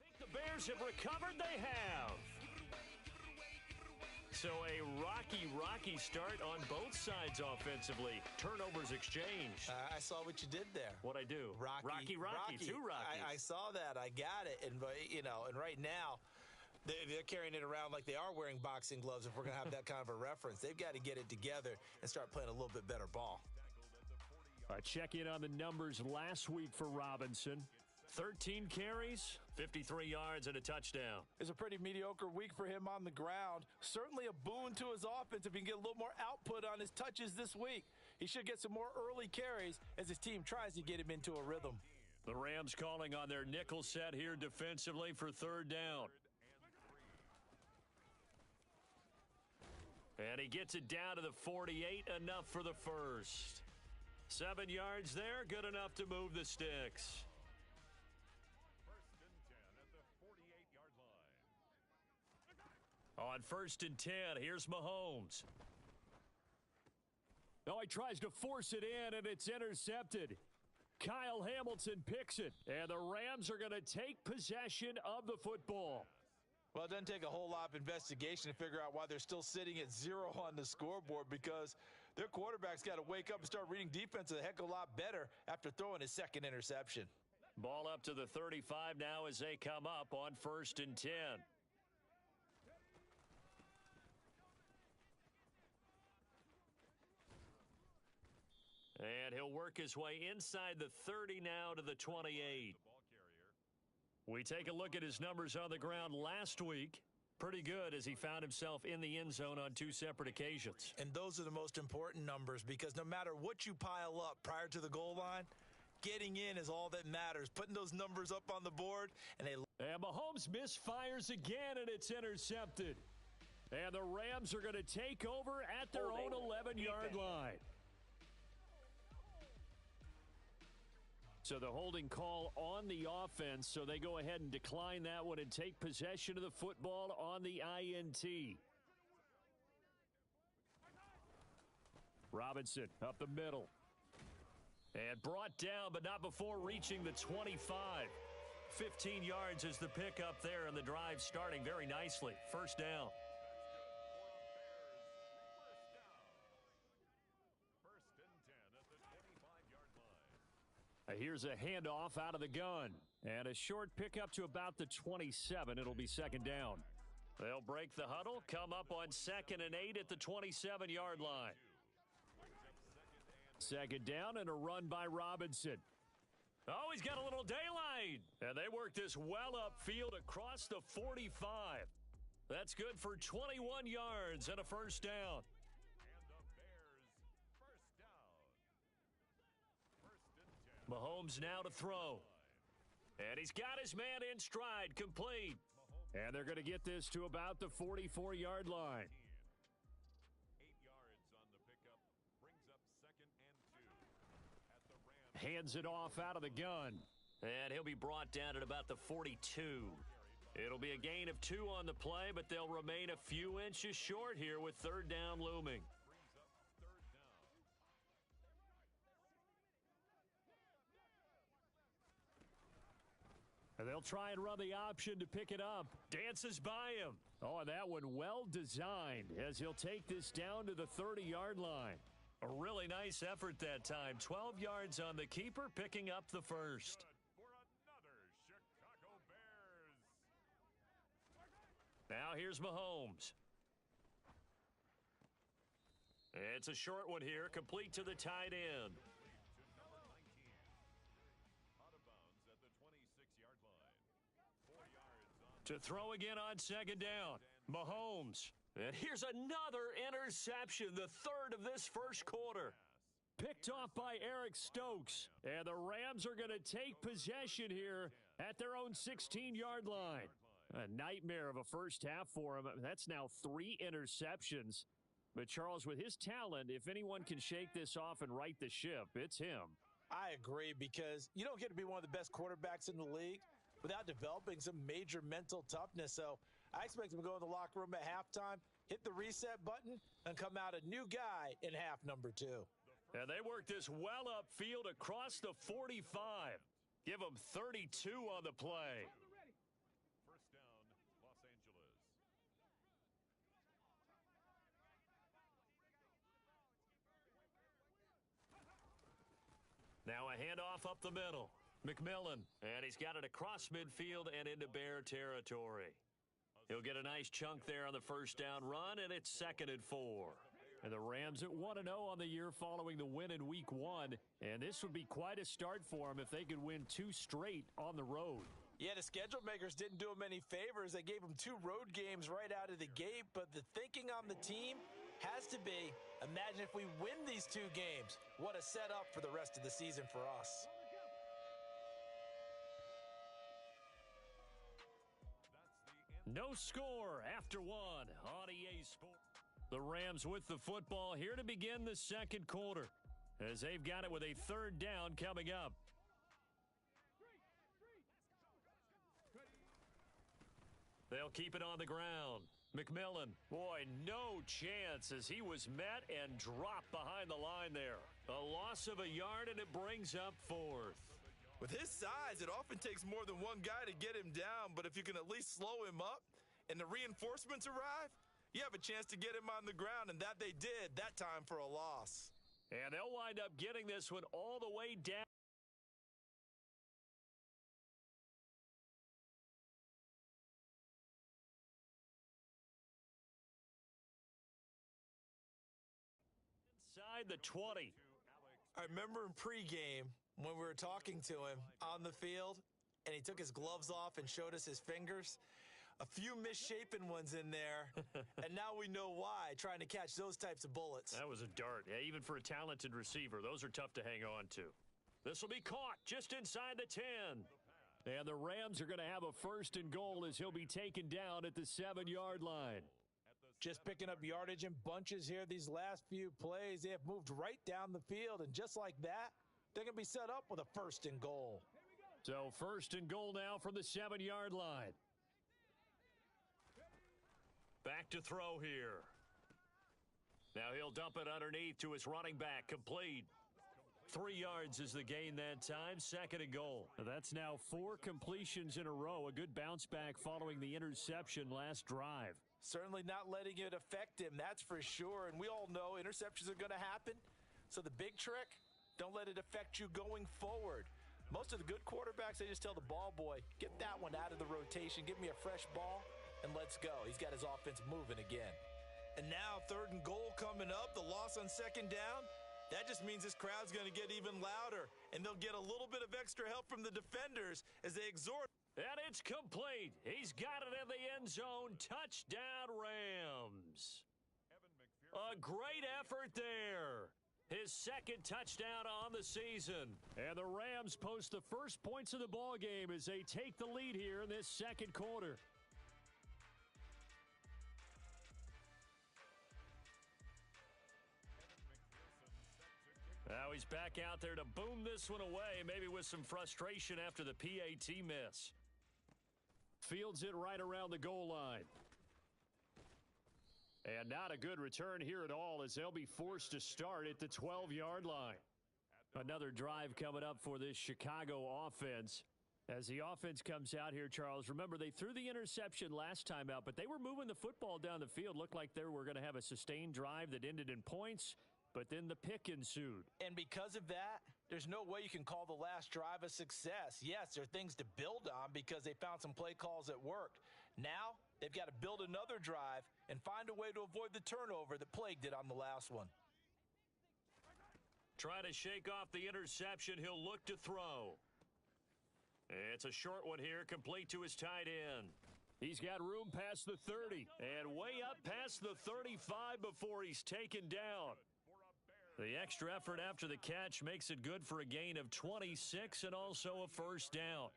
I think the Bears have recovered. They have. So a rocky start on both sides offensively. Turnovers exchanged.
I saw what you did there.
What'd I do? Rocky. Two Rockies.
I saw that. I got it. And, and right now, they're carrying it around like they are wearing boxing gloves if we're going to have that kind of a reference. They've got to get it together and start playing a little bit better ball.
Check in on the numbers last week for Robinson.
13 carries, 53 yards, and a touchdown.
It's a pretty mediocre week for him on the ground. Certainly a boon to his offense if he can get a little more output on his touches this week. He should get some more early carries as his team tries to get him into a rhythm.
The Rams calling on their nickel set here defensively for 3rd down. And he gets it down to the 48, enough for the first. 7 yards there, good enough to move the sticks. On 1st and 10, here's Mahomes.
Oh, he tries to force it in, and it's intercepted. Kyle Hamilton picks it, and the Rams are going to take possession of the football.
Well, it doesn't take a whole lot of investigation to figure out why they're still sitting at 0 on the scoreboard, because their quarterback's got to wake up and start reading defense a heck of a lot better after throwing his 2nd interception.
Ball up to the 35 now as they come up on 1st and 10. And he'll work his way inside the 30 now to the 28. We take a look at his numbers on the ground last week. Pretty good as he found himself in the end zone on 2 separate occasions.
And those are the most important numbers, because no matter what you pile up prior to the goal line, getting in is all that matters. Putting those numbers up on the board. And
Mahomes misfires again, and it's intercepted. And the Rams are going to take over at their own 11-yard line. So the holding call on the offense, so they go ahead and decline that one and take possession of the football on the INT. Robinson up the middle. And brought down, but not before reaching the 25. 15 yards is the pickup there, and the drive starting very nicely. 1st down. Here's a handoff out of the gun. And a short pickup to about the 27. It'll be 2nd down.
They'll break the huddle, come up on 2nd and 8 at the 27-yard line.
2nd down and a run by Robinson.
Oh, he's got a little daylight. And they work this well upfield across the 45. That's good for 21 yards and a 1st down. Mahomes now to throw. And he's got his man in stride, complete.
And they're going to get this to about the 44-yard line.
8 yards on the pickup. Brings up 2nd and 2. At the Rams.
Hands it off out of the gun.
And he'll be brought down at about the 42. It'll be a gain of 2 on the play, but they'll remain a few inches short here with 3rd down looming.
Brings up 3rd down.
And they'll try and run the option to pick it up.
Dances by him.
Oh, and that one well designed as he'll take this down to the 30-yard line.
A really nice effort that time. 12 yards on the keeper, picking up the first.
Good for another Chicago Bears.
Now here's Mahomes. It's a short one here, complete to the tight end.
To number 19. Out of bounds at the 26-yard line. 4 yards on.
To throw again on 2nd down. Mahomes. And here's another interception, the 3rd of this first quarter.
Picked off by Eric Stokes. And the Rams are going to take possession here at their own 16-yard line. A nightmare of a first half for him. That's now 3 interceptions. But, Charles, with his talent, if anyone can shake this off and right the ship, it's him.
I agree, because you don't get to be one of the best quarterbacks in the league without developing some major mental toughness. So I expect him to go in the locker room at halftime, hit the reset button, and come out a new guy in half number 2.
And they work this well upfield across the 45. Give them 32 on the play.
First down, Los Angeles.
Now a handoff up the middle. McMillan. And he's got it across midfield and into Bear territory. He'll get a nice chunk there on the first down run, and it's 2nd and 4.
And the Rams at 1-0 on the year following the win in Week 1. And this would be quite a start for them if they could win 2 straight on the road.
Yeah, the schedule makers didn't do him any favors. They gave him 2 road games right out of the gate, but the thinking on the team has to be, imagine if we win these 2 games. What a setup for the rest of the season for us.
No score after 1 on EA Sports. The Rams with the football here to begin the second quarter, as they've got it with a 3rd down coming up.
They'll keep it on the ground. McMillan, boy, no chance as he was met and dropped behind the line there. A loss of a yard, and it brings up 4th.
With his size, it often takes more than one guy to get him down, but if you can at least slow him up and the reinforcements arrive, you have a chance to get him on the ground, and that they did that time for a loss.
And they'll wind up getting this one all the way down. Inside the 20.
I remember in pregame when we were talking to him on the field, and he took his gloves off and showed us his fingers. A few misshapen ones in there, and now we know why, trying to catch those types of bullets.
That was a dart. Yeah, even for a talented receiver, those are tough to hang on to. This will be caught just inside the 10.
And the Rams are going to have a 1st and goal as he'll be taken down at the 7-yard line.
Just picking up yardage in bunches here these last few plays. They have moved right down the field, and just like that, they're going to be set up with a 1st and goal.
So 1st and goal now from the 7-yard line.
Back to throw here. Now he'll dump it underneath to his running back, complete. 3 yards is the gain that time, 2nd and goal.
That's now 4 completions in a row. A good bounce back following the interception last drive.
Certainly not letting it affect him, that's for sure. And we all know interceptions are going to happen. So the big trick, don't let it affect you going forward. Most of the good quarterbacks, they just tell the ball boy, get that one out of the rotation, give me a fresh ball, and let's go. He's got his offense moving again. And now 3rd and goal coming up, the loss on 2nd down. That just means this crowd's going to get even louder, and they'll get a little bit of extra help from the defenders as they exhort.
And it's complete. He's got it in the end zone. Touchdown, Rams. A great effort there. His second touchdown on the season.
And the Rams post the first points of the ball game as they take the lead here in this second quarter. Now he's back out there to boom this one away, maybe with some frustration after the PAT miss. Fields it right around the goal line. And not a good return here at all as they'll be forced to start at the 12-yard line. Another drive coming up for this Chicago offense. As the offense comes out here, Charles, remember they threw the interception last time out, but they were moving the football down the field. Looked like they were going to have a sustained drive that ended in points, but then the pick ensued.
And because of that, there's no way you can call the last drive a success. Yes, there are things to build on because they found some play calls that worked. Now, they've got to build another drive and find a way to avoid the turnover that plagued it on the last one.
Trying to shake off the interception, he'll look to throw. It's a short one here, complete to his tight end.
He's got room past the 30
and way up past the 35 before he's taken down. The extra effort after the catch makes it good for a gain of 26 and also a first down.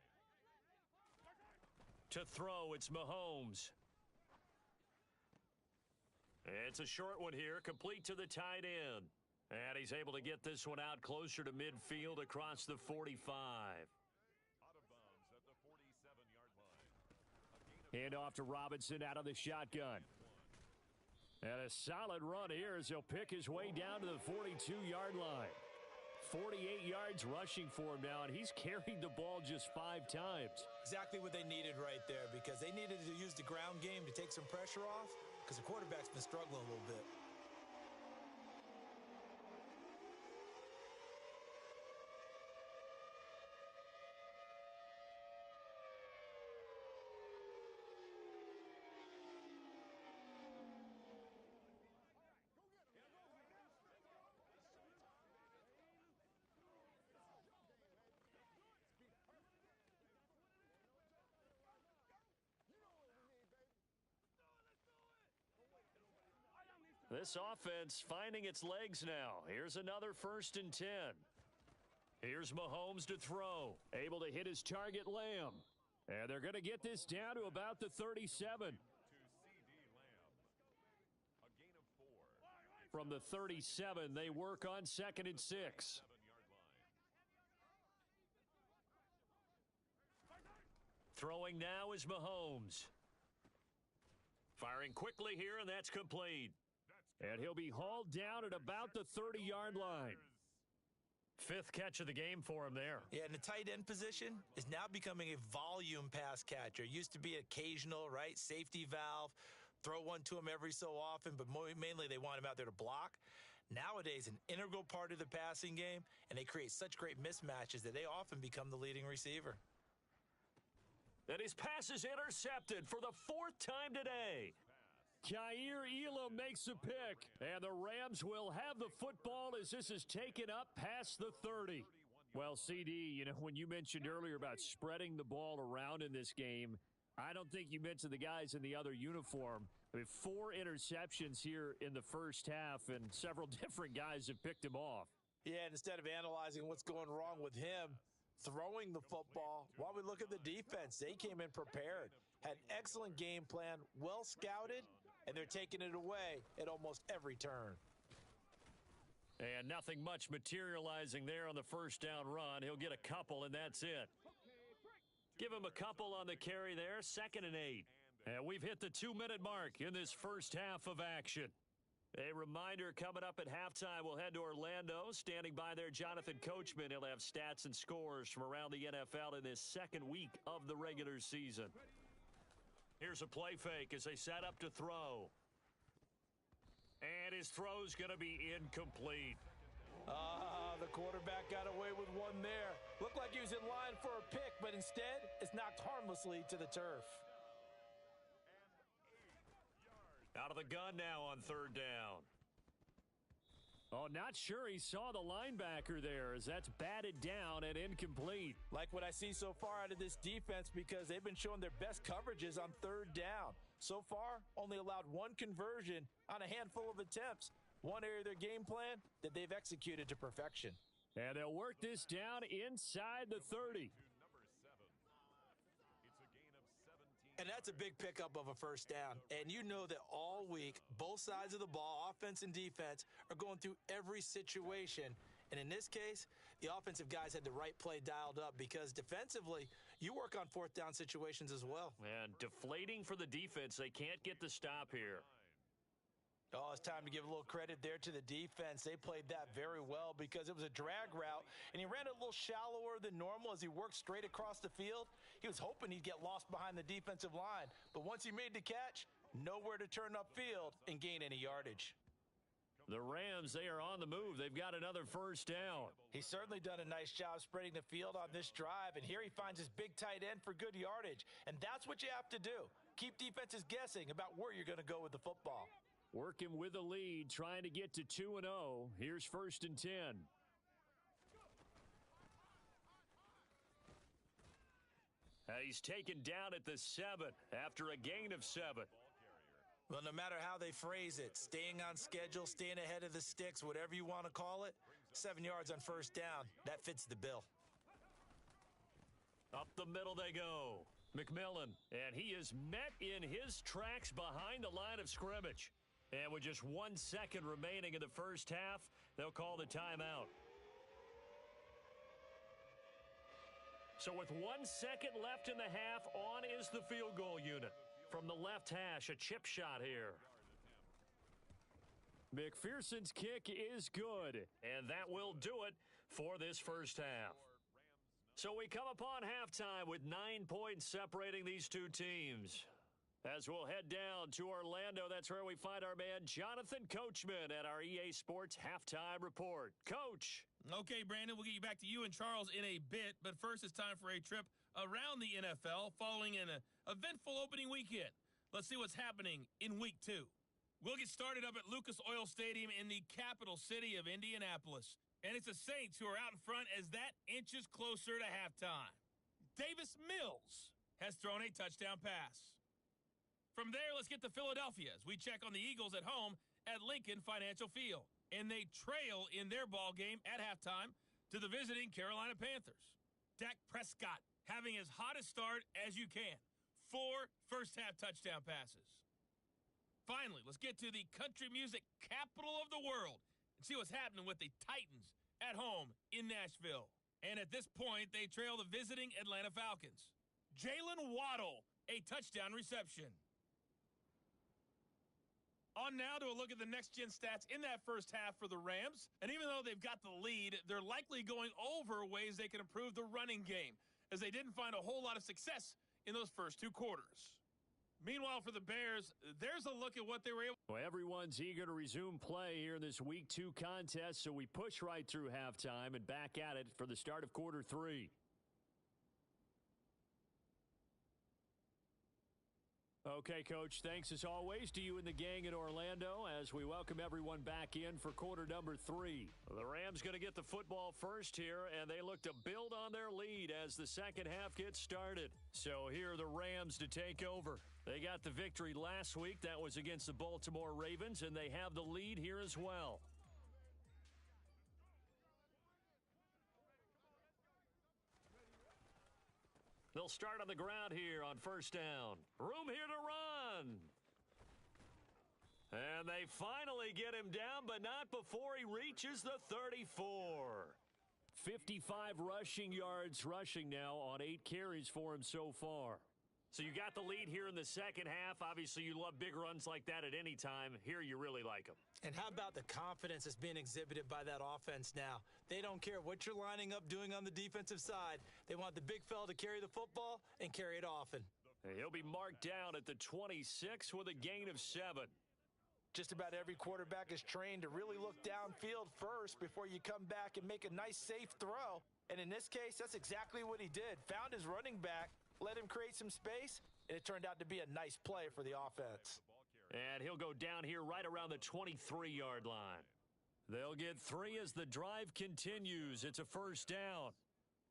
To throw, it's Mahomes. It's a short one here, complete to the tight end. And he's able to get this one out closer to midfield across the 45.
Out of bounds at the 47-yard line.
Hand off to Robinson out of the shotgun. And a solid run here as he'll pick his way down to the 42-yard line. 48 yards rushing for him now, and he's carried the ball just 5 times.
Exactly what they needed right there because they needed to use the ground game to take some pressure off because the quarterback's been struggling a little bit.
This offense finding its legs now. Here's another 1st and 10. Here's Mahomes to throw.
Able to hit his target, Lamb. And they're going to get this down to about the 37. From the 37, they work on 2nd and 6.
Throwing now is Mahomes. Firing quickly here, and that's complete.
And he'll be hauled down at about the 30-yard line.
5th catch of the game for him there.
Yeah, and the tight end position is now becoming a volume pass catcher. Used to be occasional, right? Safety valve, throw one to him every so often, but mainly they want him out there to block. Nowadays, an integral part of the passing game, and they create such great mismatches that they often become the leading receiver.
And his pass is intercepted for the 4th time today.
Kaiir Elam makes a pick, and the Rams will have the football as this is taken up past the 30. Well, CD, you know, when you mentioned earlier about spreading the ball around in this game, I don't think you mentioned the guys in the other uniform. I mean, 4 interceptions here in the first half, and several different guys have picked him off.
Yeah, and instead of analyzing what's going wrong with him throwing the football, while we look at the defense, they came in prepared, had an excellent game plan, well scouted, and they're taking it away at almost every turn.
And nothing much materializing there on the first down run. He'll get a couple, and that's it. Give him a couple on the carry there, 2nd and 8. And we've hit the 2-minute mark in this first half of action. A reminder coming up at halftime, we'll head to Orlando. Standing by there, Jonathan Coachman. He'll have stats and scores from around the NFL in this 2nd week of the regular season. Here's a play fake as they set up to throw. And his throw's going to be incomplete.
The quarterback got away with one there. Looked like he was in line for a pick, but instead, it's knocked harmlessly to the turf.
Out of the gun now on 3rd down.
Oh, not sure he saw the linebacker there as that's batted down and incomplete.
Like what I see so far out of this defense because they've been showing their best coverages on 3rd down. So far, only allowed 1 conversion on a handful of attempts. One area of their game plan that they've executed to perfection.
And they'll work this down inside the 30.
And that's a big pickup of a first down. And you know that all week, both sides of the ball, offense and defense, are going through every situation. And in this case, the offensive guys had the right play dialed up because defensively, you work on fourth down situations as well.
And deflating for the defense. They can't get the stop here.
Oh, it's time to give a little credit there to the defense. They played that very well because it was a drag route, and he ran it a little shallower than normal as he worked straight across the field. He was hoping he'd get lost behind the defensive line, but once he made the catch, nowhere to turn upfield and gain any yardage.
The Rams, they are on the move. They've got another first down.
He's certainly done a nice job spreading the field on this drive, and here he finds his big tight end for good yardage, and that's what you have to do. Keep defenses guessing about where you're going to go with the football.
Working with a lead, trying to get to 2-0. Here's 1st and 10. He's taken down at the 7 after a gain of 7.
Well, no matter how they phrase it, staying on schedule, staying ahead of the sticks, whatever you want to call it, 7 yards on first down, that fits the bill.
Up the middle they go. McMillan, and he is met in his tracks behind the line of scrimmage. And with just 1 second remaining in the first half, they'll call the timeout. So with 1 second left in the half, on is the field goal unit. From the left hash, a chip shot here. McPherson's kick is good, and that will do it for this first half. So we come upon halftime with 9 points separating these two teams. As we'll head down to Orlando, that's where we find our man Jonathan Coachman at our EA Sports Halftime Report. Coach.
Okay, Brandon, we'll get you back to you and Charles in a bit, but first it's time for a trip around the NFL following an eventful opening weekend. Let's see what's happening in Week 2. We'll get started up at Lucas Oil Stadium in the capital city of Indianapolis, and it's the Saints who are out in front as that inches closer to halftime. Davis Mills has thrown a touchdown pass. From there, let's get to Philadelphia as we check on the Eagles at home at Lincoln Financial Field. And they trail in their ball game at halftime to the visiting Carolina Panthers. Dak Prescott having as hot a start as you can. 4 first-half touchdown passes. Finally, let's get to the country music capital of the world and see what's happening with the Titans at home in Nashville. And at this point, they trail the visiting Atlanta Falcons. Jalen Waddle, a touchdown reception. On now to a look at the next-gen stats in that first half for the Rams. And even though they've got the lead, they're likely going over ways they can improve the running game, as they didn't find a whole lot of success in those first 2 quarters. Meanwhile, for the Bears, there's a look at what they were able.
Well, everyone's eager to resume play here in this Week 2 contest, so we push right through halftime and back at it for the start of quarter 3. Okay, Coach, thanks as always to you and the gang in Orlando as we welcome everyone back in for quarter number 3. The Rams going to get the football first here, and they look to build on their lead as the second half gets started. So here are the Rams to take over. They got the victory last week. That was against the Baltimore Ravens, and they have the lead here as well. They'll start on the ground here on first down. Room here to run. And they finally get him down, but not before he reaches the 34. 55 rushing yards rushing now on 8 carries for him so far. So you got the lead here in the second half. Obviously, you love big runs like that at any time. Here, you really like them.
And how about the confidence that's being exhibited by that offense now? They don't care what you're lining up doing on the defensive side. They want the big fella to carry the football and carry it often.
He'll be marked down at the 26 with a gain of 7.
Just about every quarterback is trained to really look downfield first before you come back and make a nice, safe throw. And in this case, that's exactly what he did. Found his running back, let him create some space, and it turned out to be a nice play for the offense.
And he'll go down here right around the 23-yard line. They'll get 3 as the drive continues. It's a first down.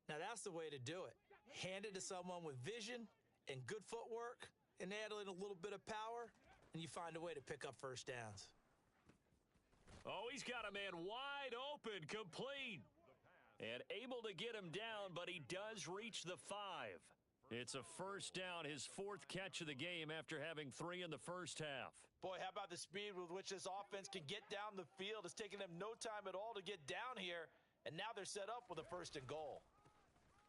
Now that's the way to do it. Hand it to someone with vision and good footwork, and add in a little bit of power, and you find a way to pick up first downs.
Oh, he's got a man wide open, complete. And able to get him down, but he does reach the 5. It's a first down, his 4th catch of the game after having 3 in the first half.
Boy, how about the speed with which this offense can get down the field? It's taken them no time at all to get down here, and now they're set up with a 1st and goal.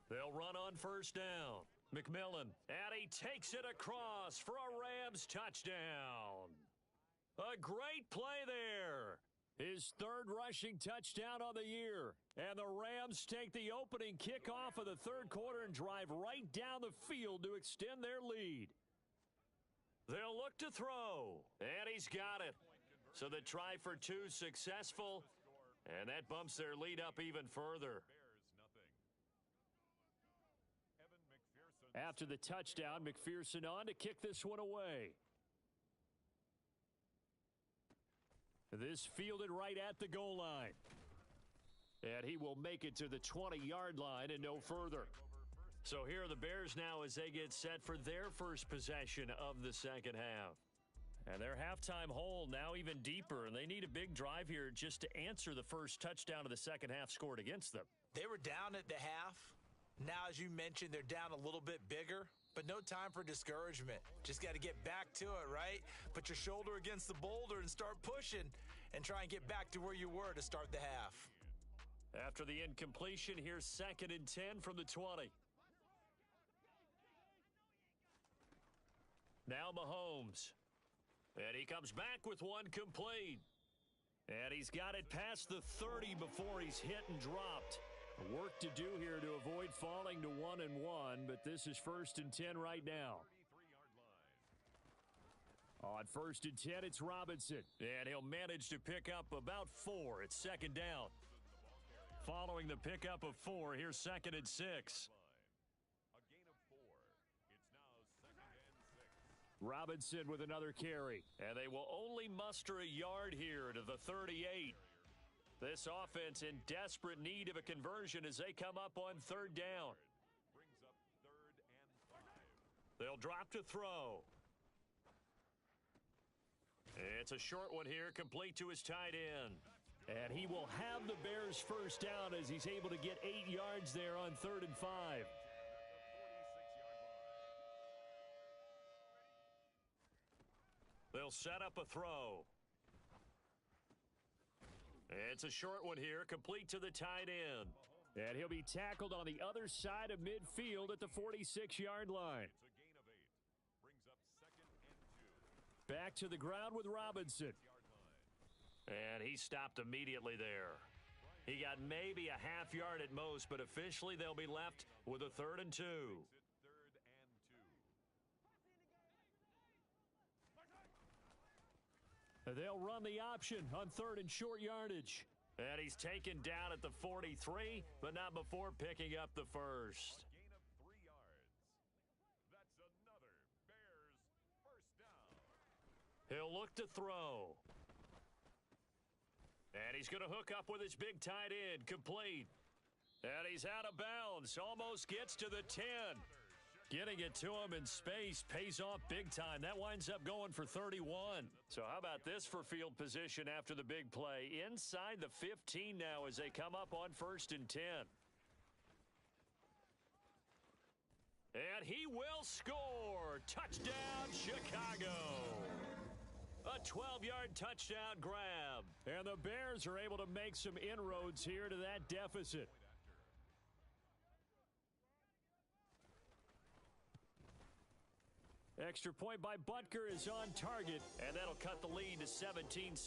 They'll run on first down. McMillan, and he takes it across for a Rams touchdown. A great play there. His 3rd rushing touchdown on the year. And the Rams take the opening kickoff of the 3rd quarter and drive right down the field to extend their lead. They'll look to throw, and he's got it. So the try for 2 successful, and that bumps their lead up even further. After the touchdown, McPherson on to kick this one away. This fielded right at the goal line. And he will make it to the 20-yard line and no further. So here are the Bears now as they get set for their first possession of the second half. And their halftime hole now even deeper, and they need a big drive here just to answer the first touchdown of the second half scored against them.
They were down at the half. Now, as you mentioned, they're down a little bit bigger, but no time for discouragement. Just got to get back to it, right? Put your shoulder against the boulder and start pushing and try and get back to where you were to start the half.
After the incompletion, here's 2nd and 10 from the 20. Now Mahomes. And he comes back with one complete. And he's got it past the 30 before he's hit and dropped. Work to do here to avoid falling to 1-1, but this is 1st and 10 right now. On 1st and 10, it's Robinson, and he'll manage to pick up about 4. It's 2nd down. Following the pickup of 4, here's 2nd and 6.
A gain of 4. It's now 2nd and 6.
Robinson with another carry, and they will only muster a yard here to the 38. This offense in desperate need of a conversion as they come up on 3rd down.
Brings up 3rd and 5.
They'll drop to throw. It's a short one here, complete to his tight end. And he will have the Bears first down as he's able to get 8 yards there on 3rd and 5. They'll set up a throw. It's a short one here, complete to the tight end. And he'll be tackled on the other side of midfield at the 46-yard line.
It's a gain of 8. Brings up 2nd and 2.
Back to the ground with Robinson. And he stopped immediately there. He got maybe a half yard at most, but officially they'll be left with a 3rd and 2. They'll run the option on 3rd and short yardage. And he's taken down at the 43, but not before picking up the first.
Gain of 3 yards. That's another Bears first down.
He'll look to throw. And he's going to hook up with his big tight end, complete. And he's out of bounds, almost gets to the 10. Getting it to him in space pays off big time. That winds up going for 31. So how about this for field position after the big play? Inside the 15 now as they come up on 1st and 10. And he will score. Touchdown, Chicago. A 12-yard touchdown grab. And the Bears are able to make some inroads here to that deficit. Extra point by Butker is on target, and that'll cut the lead to 17-7.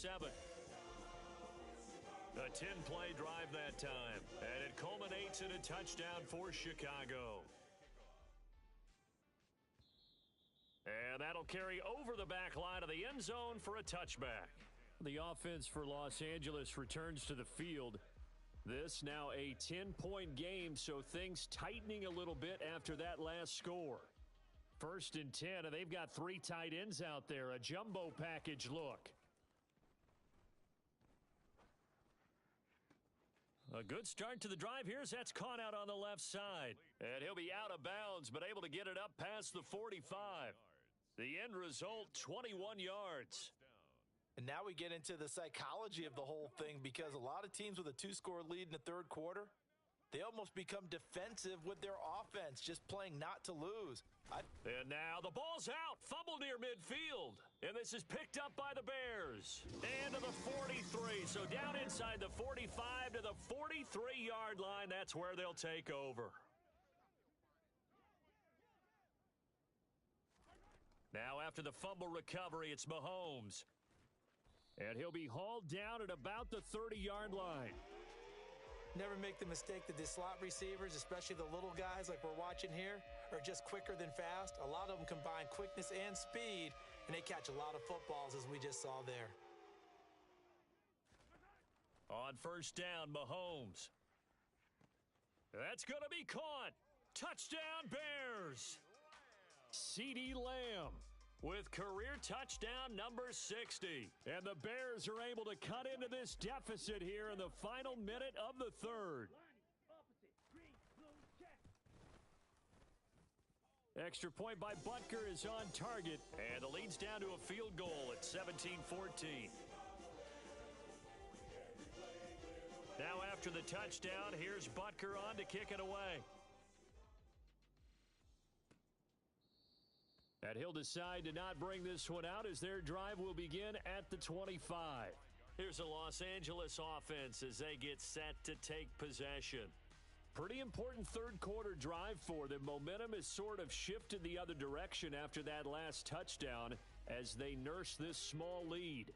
A 10-play drive that time, and it culminates in a touchdown for Chicago. And that'll carry over the back line of the end zone for a touchback. The offense for Los Angeles returns to the field. This now a 10-point game, so things tightening a little bit after that last score. 1st and 10, and they've got 3 tight ends out there. A jumbo package look. A good start to the drive. Here's that's caught out on the left side. And he'll be out of bounds, but able to get it up past the 45. The end result, 21 yards.
And now we get into the psychology of the whole thing, because a lot of teams with a 2-score lead in the third quarter, they almost become defensive with their offense, just playing not to lose.
And now the ball's out. Fumble near midfield. And this is picked up by the Bears. And to the 43. So down inside the 45 to the 43-yard line. That's where they'll take over. Now after the fumble recovery, it's Mahomes. And he'll be hauled down at about the 30-yard line.
Never make the mistake that the slot receivers, especially the little guys like we're watching here, are just quicker than fast. A lot of them combine quickness and speed, and they catch a lot of footballs, as we just saw there.
On first down, Mahomes. That's going to be caught. Touchdown, Bears. CeeDee Lamb with career touchdown number 60. And the Bears are able to cut into this deficit here in the final minute of the third. Extra point by Butker is on target, and the lead's down to a field goal at 17-14. Now after the touchdown, here's Butker on to kick it away. And he'll decide to not bring this one out as their drive will begin at the 25. Here's a Los Angeles offense as they get set to take possession. Pretty important third quarter drive for them. Momentum has sort of shifted the other direction after that last touchdown as they nurse this small lead.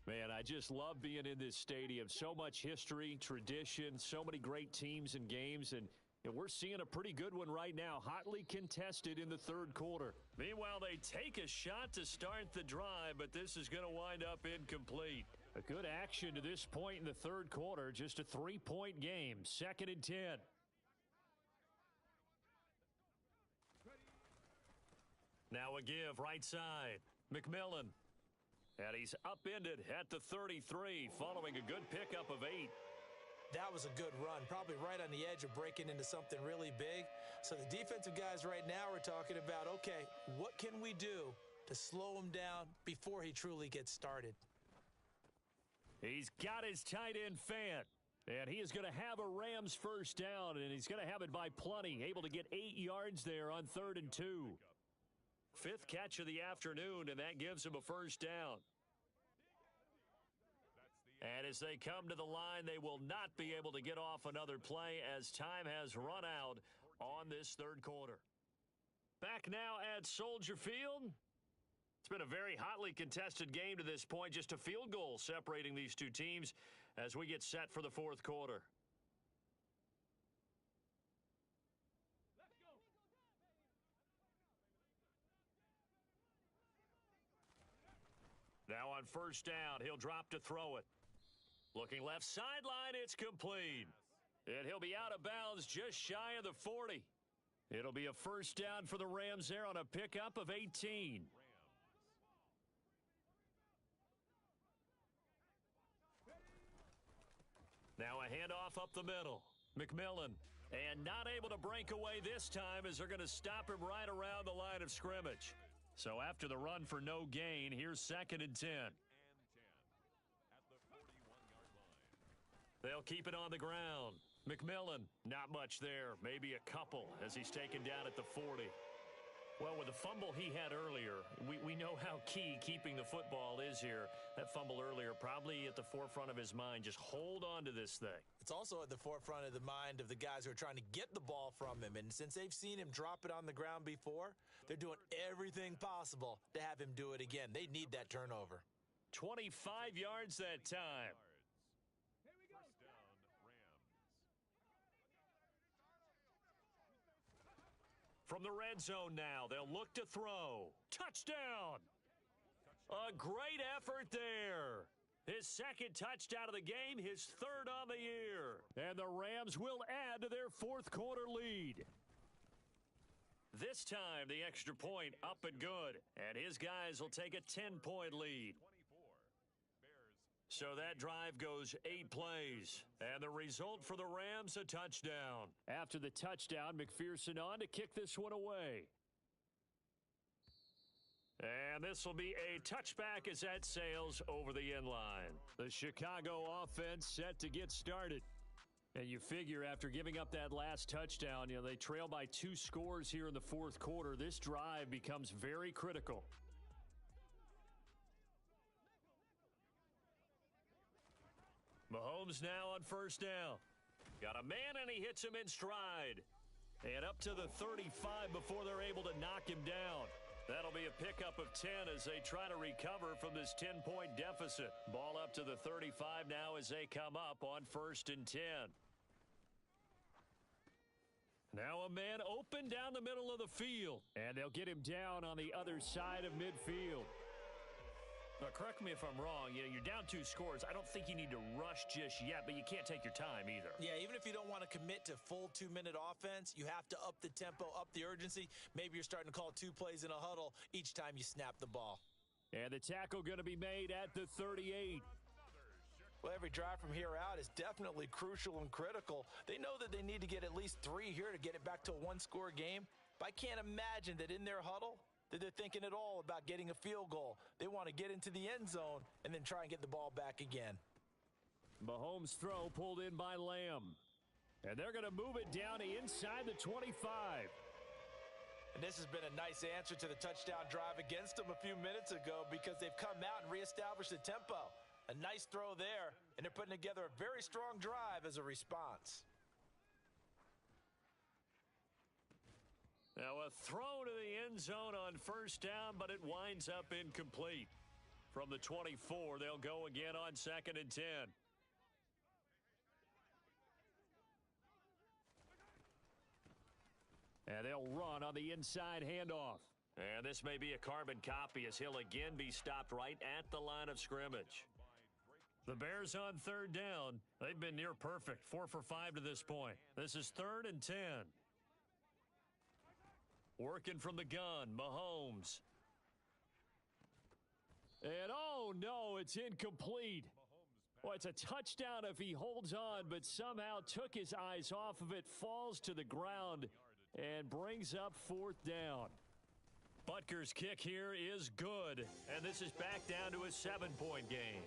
Man, I just love being in this stadium. So much history, tradition, so many great teams and games, and we're seeing a pretty good one right now, hotly contested in the third quarter. Meanwhile, they take a shot to start the drive, but this is going to wind up incomplete. A good action to this point in the third quarter, just a 3-point game, 2nd and 10. Now a give, right side, McMillan. And he's upended at the 33, following a good pickup of 8.
That was a good run, probably right on the edge of breaking into something really big. So the defensive guys right now are talking about, okay, what can we do to slow him down before he truly gets started?
He's got his tight end fan, and he is going to have a Rams first down, and he's going to have it by plenty, able to get 8 yards there on 3rd and 2. 5th catch of the afternoon, and that gives him a first down. And as they come to the line, they will not be able to get off another play as time has run out on this third quarter. Back now at Soldier Field. It's been a very hotly contested game to this point. Just a field goal separating these two teams as we get set for the fourth quarter. Now on first down, he'll drop to throw it. Looking left sideline, it's complete. And he'll be out of bounds just shy of the 40. It'll be a first down for the Rams there on a pickup of 18. Now a handoff up the middle. McMillan. And not able to break away this time as they're going to stop him right around the line of scrimmage. So after the run for no gain, here's 2nd and 10. They'll keep it on the ground. McMillan, not much there. Maybe a couple as he's taken down at the 40. Well, with the fumble he had earlier, we know how key keeping the football is here. That fumble earlier probably at the forefront of his mind. Just hold on to this thing.
It's also at the forefront of the mind of the guys who are trying to get the ball from him. And since they've seen him drop it on the ground before, they're doing everything possible to have him do it again. They need that turnover.
25 yards that time. From the red zone now, they'll look to throw. Touchdown! A great effort there. His 2nd touchdown of the game, his 3rd on the year. And the Rams will add to their 4th quarter lead. This time, the extra point up and good. And his guys will take a 10-point lead. So that drive goes 8 plays. And the result for the Rams, a touchdown. After the touchdown, McPherson on to kick this one away. And this will be a touchback as that sails over the end line.
The Chicago offense set to get started. And you figure after giving up that last touchdown, they trail by 2 scores here in the fourth quarter. This drive becomes very critical.
Mahomes now on first down. Got a man, and he hits him in stride. And up to the 35 before they're able to knock him down. That'll be a pickup of 10 as they try to recover from this 10-point deficit. Ball up to the 35 now as they come up on first and 10. Now a man open down the middle of the field.
And they'll get him down on the other side of midfield.
Now, correct me if I'm wrong. You're down 2 scores. I don't think you need to rush just yet, but you can't take your time either.
Yeah, even if you don't want to commit to full 2-minute offense, you have to up the tempo, up the urgency. Maybe you're starting to call 2 plays in a huddle each time you snap the ball.
And the tackle going to be made at the 38.
Well, every drive from here out is definitely crucial and critical. They know that they need to get at least 3 here to get it back to a 1-score game. But I can't imagine that in their huddle that they're thinking at all about getting a field goal. They want to get into the end zone and then try and get the ball back again.
Mahomes' throw pulled in by Lamb. And they're going to move it down to inside the 25.
And this has been a nice answer to the touchdown drive against them a few minutes ago because they've come out and reestablished the tempo. A nice throw there, and they're putting together a very strong drive as a response.
Now a throw to the end zone on first down, but it winds up incomplete. From the 24, they'll go again on second and 10.
And they'll run on the inside handoff.
And this may be a carbon copy as he'll again be stopped right at the line of scrimmage. The Bears on third down. They've been near perfect, 4 for 5 to this point. This is third and 10. Working from the gun, Mahomes.
And oh no, it's incomplete. Well, it's a touchdown if he holds on, but somehow took his eyes off of it, falls to the ground, and brings up fourth down.
Butker's kick here is good, and this is back down to a 7-point game.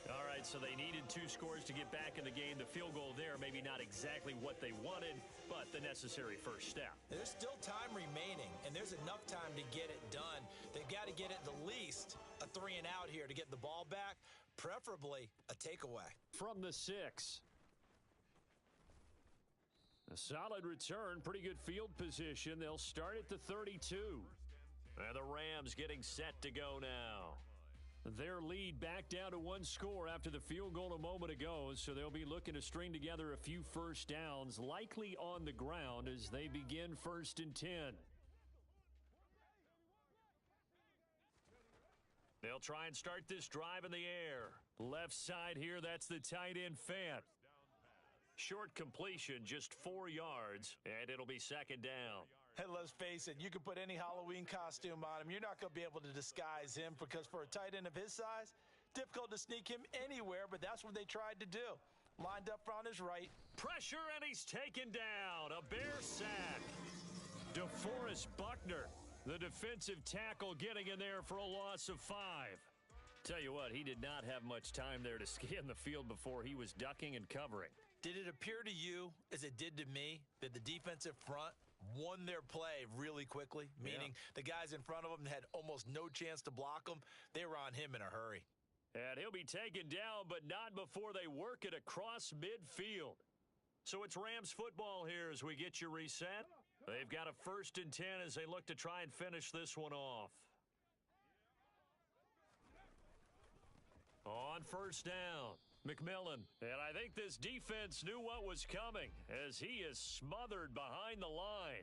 All right, so they needed 2 scores to get back in the game. The field goal there, maybe not exactly what they wanted, but the necessary first step.
There's still time remaining, and there's enough time to get it done. They've got to get at the least a 3 and out here to get the ball back, preferably a takeaway.
From the 6. A solid return, pretty good field position. They'll start at the 32.
And the Rams getting set to go now.
Their lead back down to 1 score after the field goal a moment ago, so they'll be looking to string together a few first downs, likely on the ground as they begin first and 10.
They'll try and start this drive in the air. Left side here, that's the tight end Fant. Short completion, just 4 yards, and it'll be second down.
And let's face it, you can put any Halloween costume on him. You're not going to be able to disguise him because for a tight end of his size, difficult to sneak him anywhere, but that's what they tried to do. Lined up on his right.
Pressure, and he's taken down. A Bear sack. DeForest Buckner, the defensive tackle, getting in there for a loss of 5. Tell you what, he did not have much time there to scan the field before he was ducking and covering.
Did it appear to you, as it did to me, that the defensive front won their play really quickly? Meaning the guys in front of them had almost no chance to block them. They were on him in a hurry.
And he'll be taken down, but not before they work it across midfield. So it's Rams football here as we get you reset. They've got a first and 10 as they look to try and finish this one off. On first down, McMillan. And I think this defense knew what was coming as he is smothered behind the line.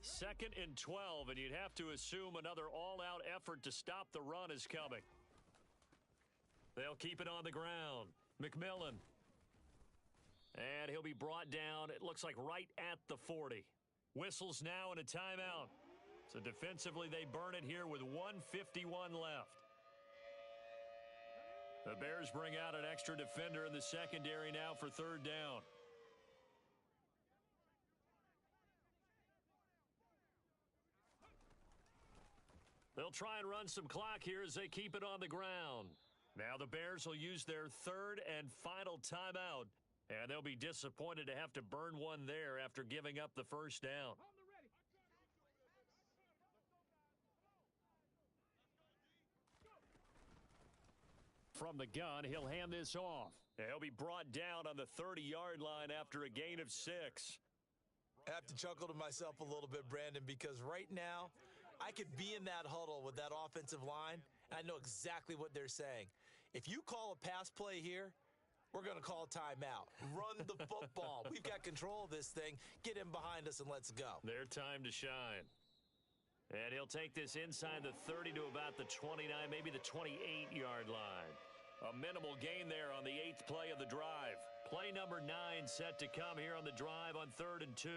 Second and 12, and you'd have to assume another all-out effort to stop the run is coming. They'll keep it on the ground. McMillan. And he'll be brought down, it looks like right at the 40. Whistles now and a timeout. So defensively, they burn it here with 1:51 left. The Bears bring out an extra defender in the secondary now for third down. They'll try and run some clock here as they keep it on the ground. Now the Bears will use their third and final timeout, and they'll be disappointed to have to burn one there after giving up the first down. From the gun, he'll hand this off. He'll be brought down on the 30-yard line after a gain of 6.
I have to chuckle to myself a little bit, Brandon, because right now I could be in that huddle with that offensive line, and I know exactly what they're saying. If you call a pass play here, we're going to call a timeout. Run the football. We've got control of this thing. Get in behind us and let's go.
Their time to shine. And he'll take this inside the 30 to about the 29, maybe the 28-yard line. A minimal gain there on the 8th play of the drive. Play number 9 set to come here on the drive on 3rd and 2.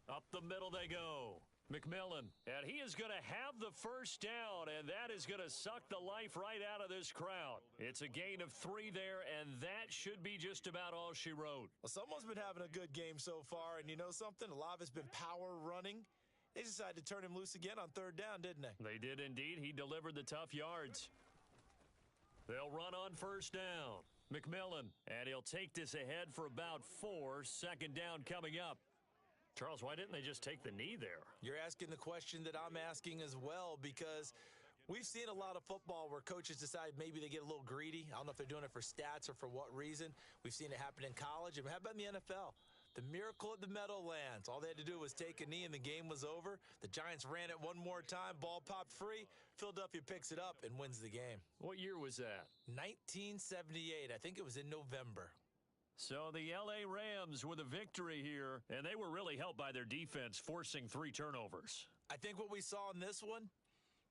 Up the middle they go. McMillan, and he is going to have the first down, and that is going to suck the life right out of this crowd. It's a gain of 3 there, and that should be just about all she wrote.
Well, someone's been having a good game so far, and you know something? A lot of it's been power running. They decided to turn him loose again on 3rd down, didn't they?
They did indeed. He delivered the tough yards. They'll run on first down. McMillan, and he'll take this ahead for about 4. 2nd down coming up. Charles, why didn't they just take the knee there?
You're asking the question that I'm asking as well, because we've seen a lot of football where coaches decide maybe they get a little greedy. I don't know if they're doing it for stats or for what reason. We've seen it happen in college. And how about in the NFL? The miracle at the Meadowlands. All they had to do was take a knee and the game was over. The Giants ran it one more time. Ball popped free. Philadelphia picks it up and wins the game.
What year was that?
1978. I think it was in November.
So the L.A. Rams with a victory here, and they were really helped by their defense, forcing 3 turnovers.
I think what we saw in this one,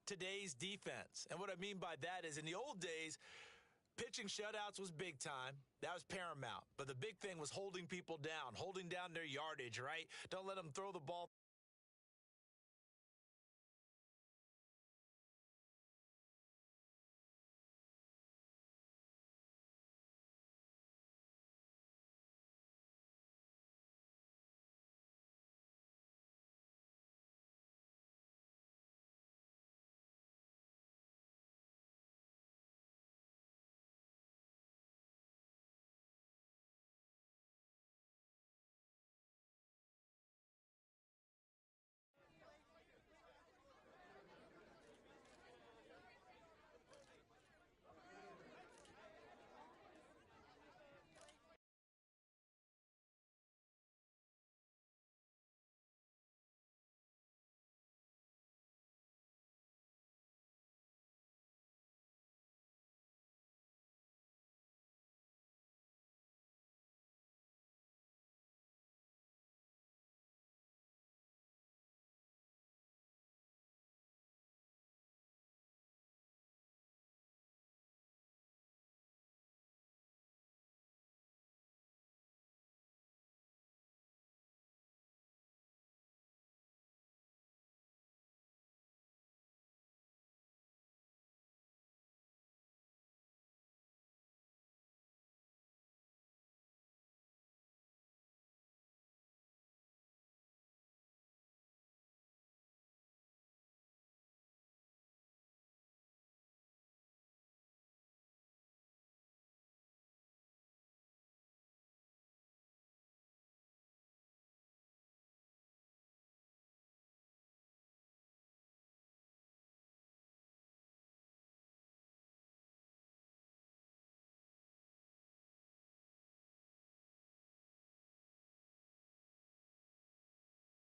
today's defense. And what I mean by that is in the old days, pitching shutouts was big time. That was paramount. But the big thing was holding people down, holding down their yardage, right? Don't let them throw the ball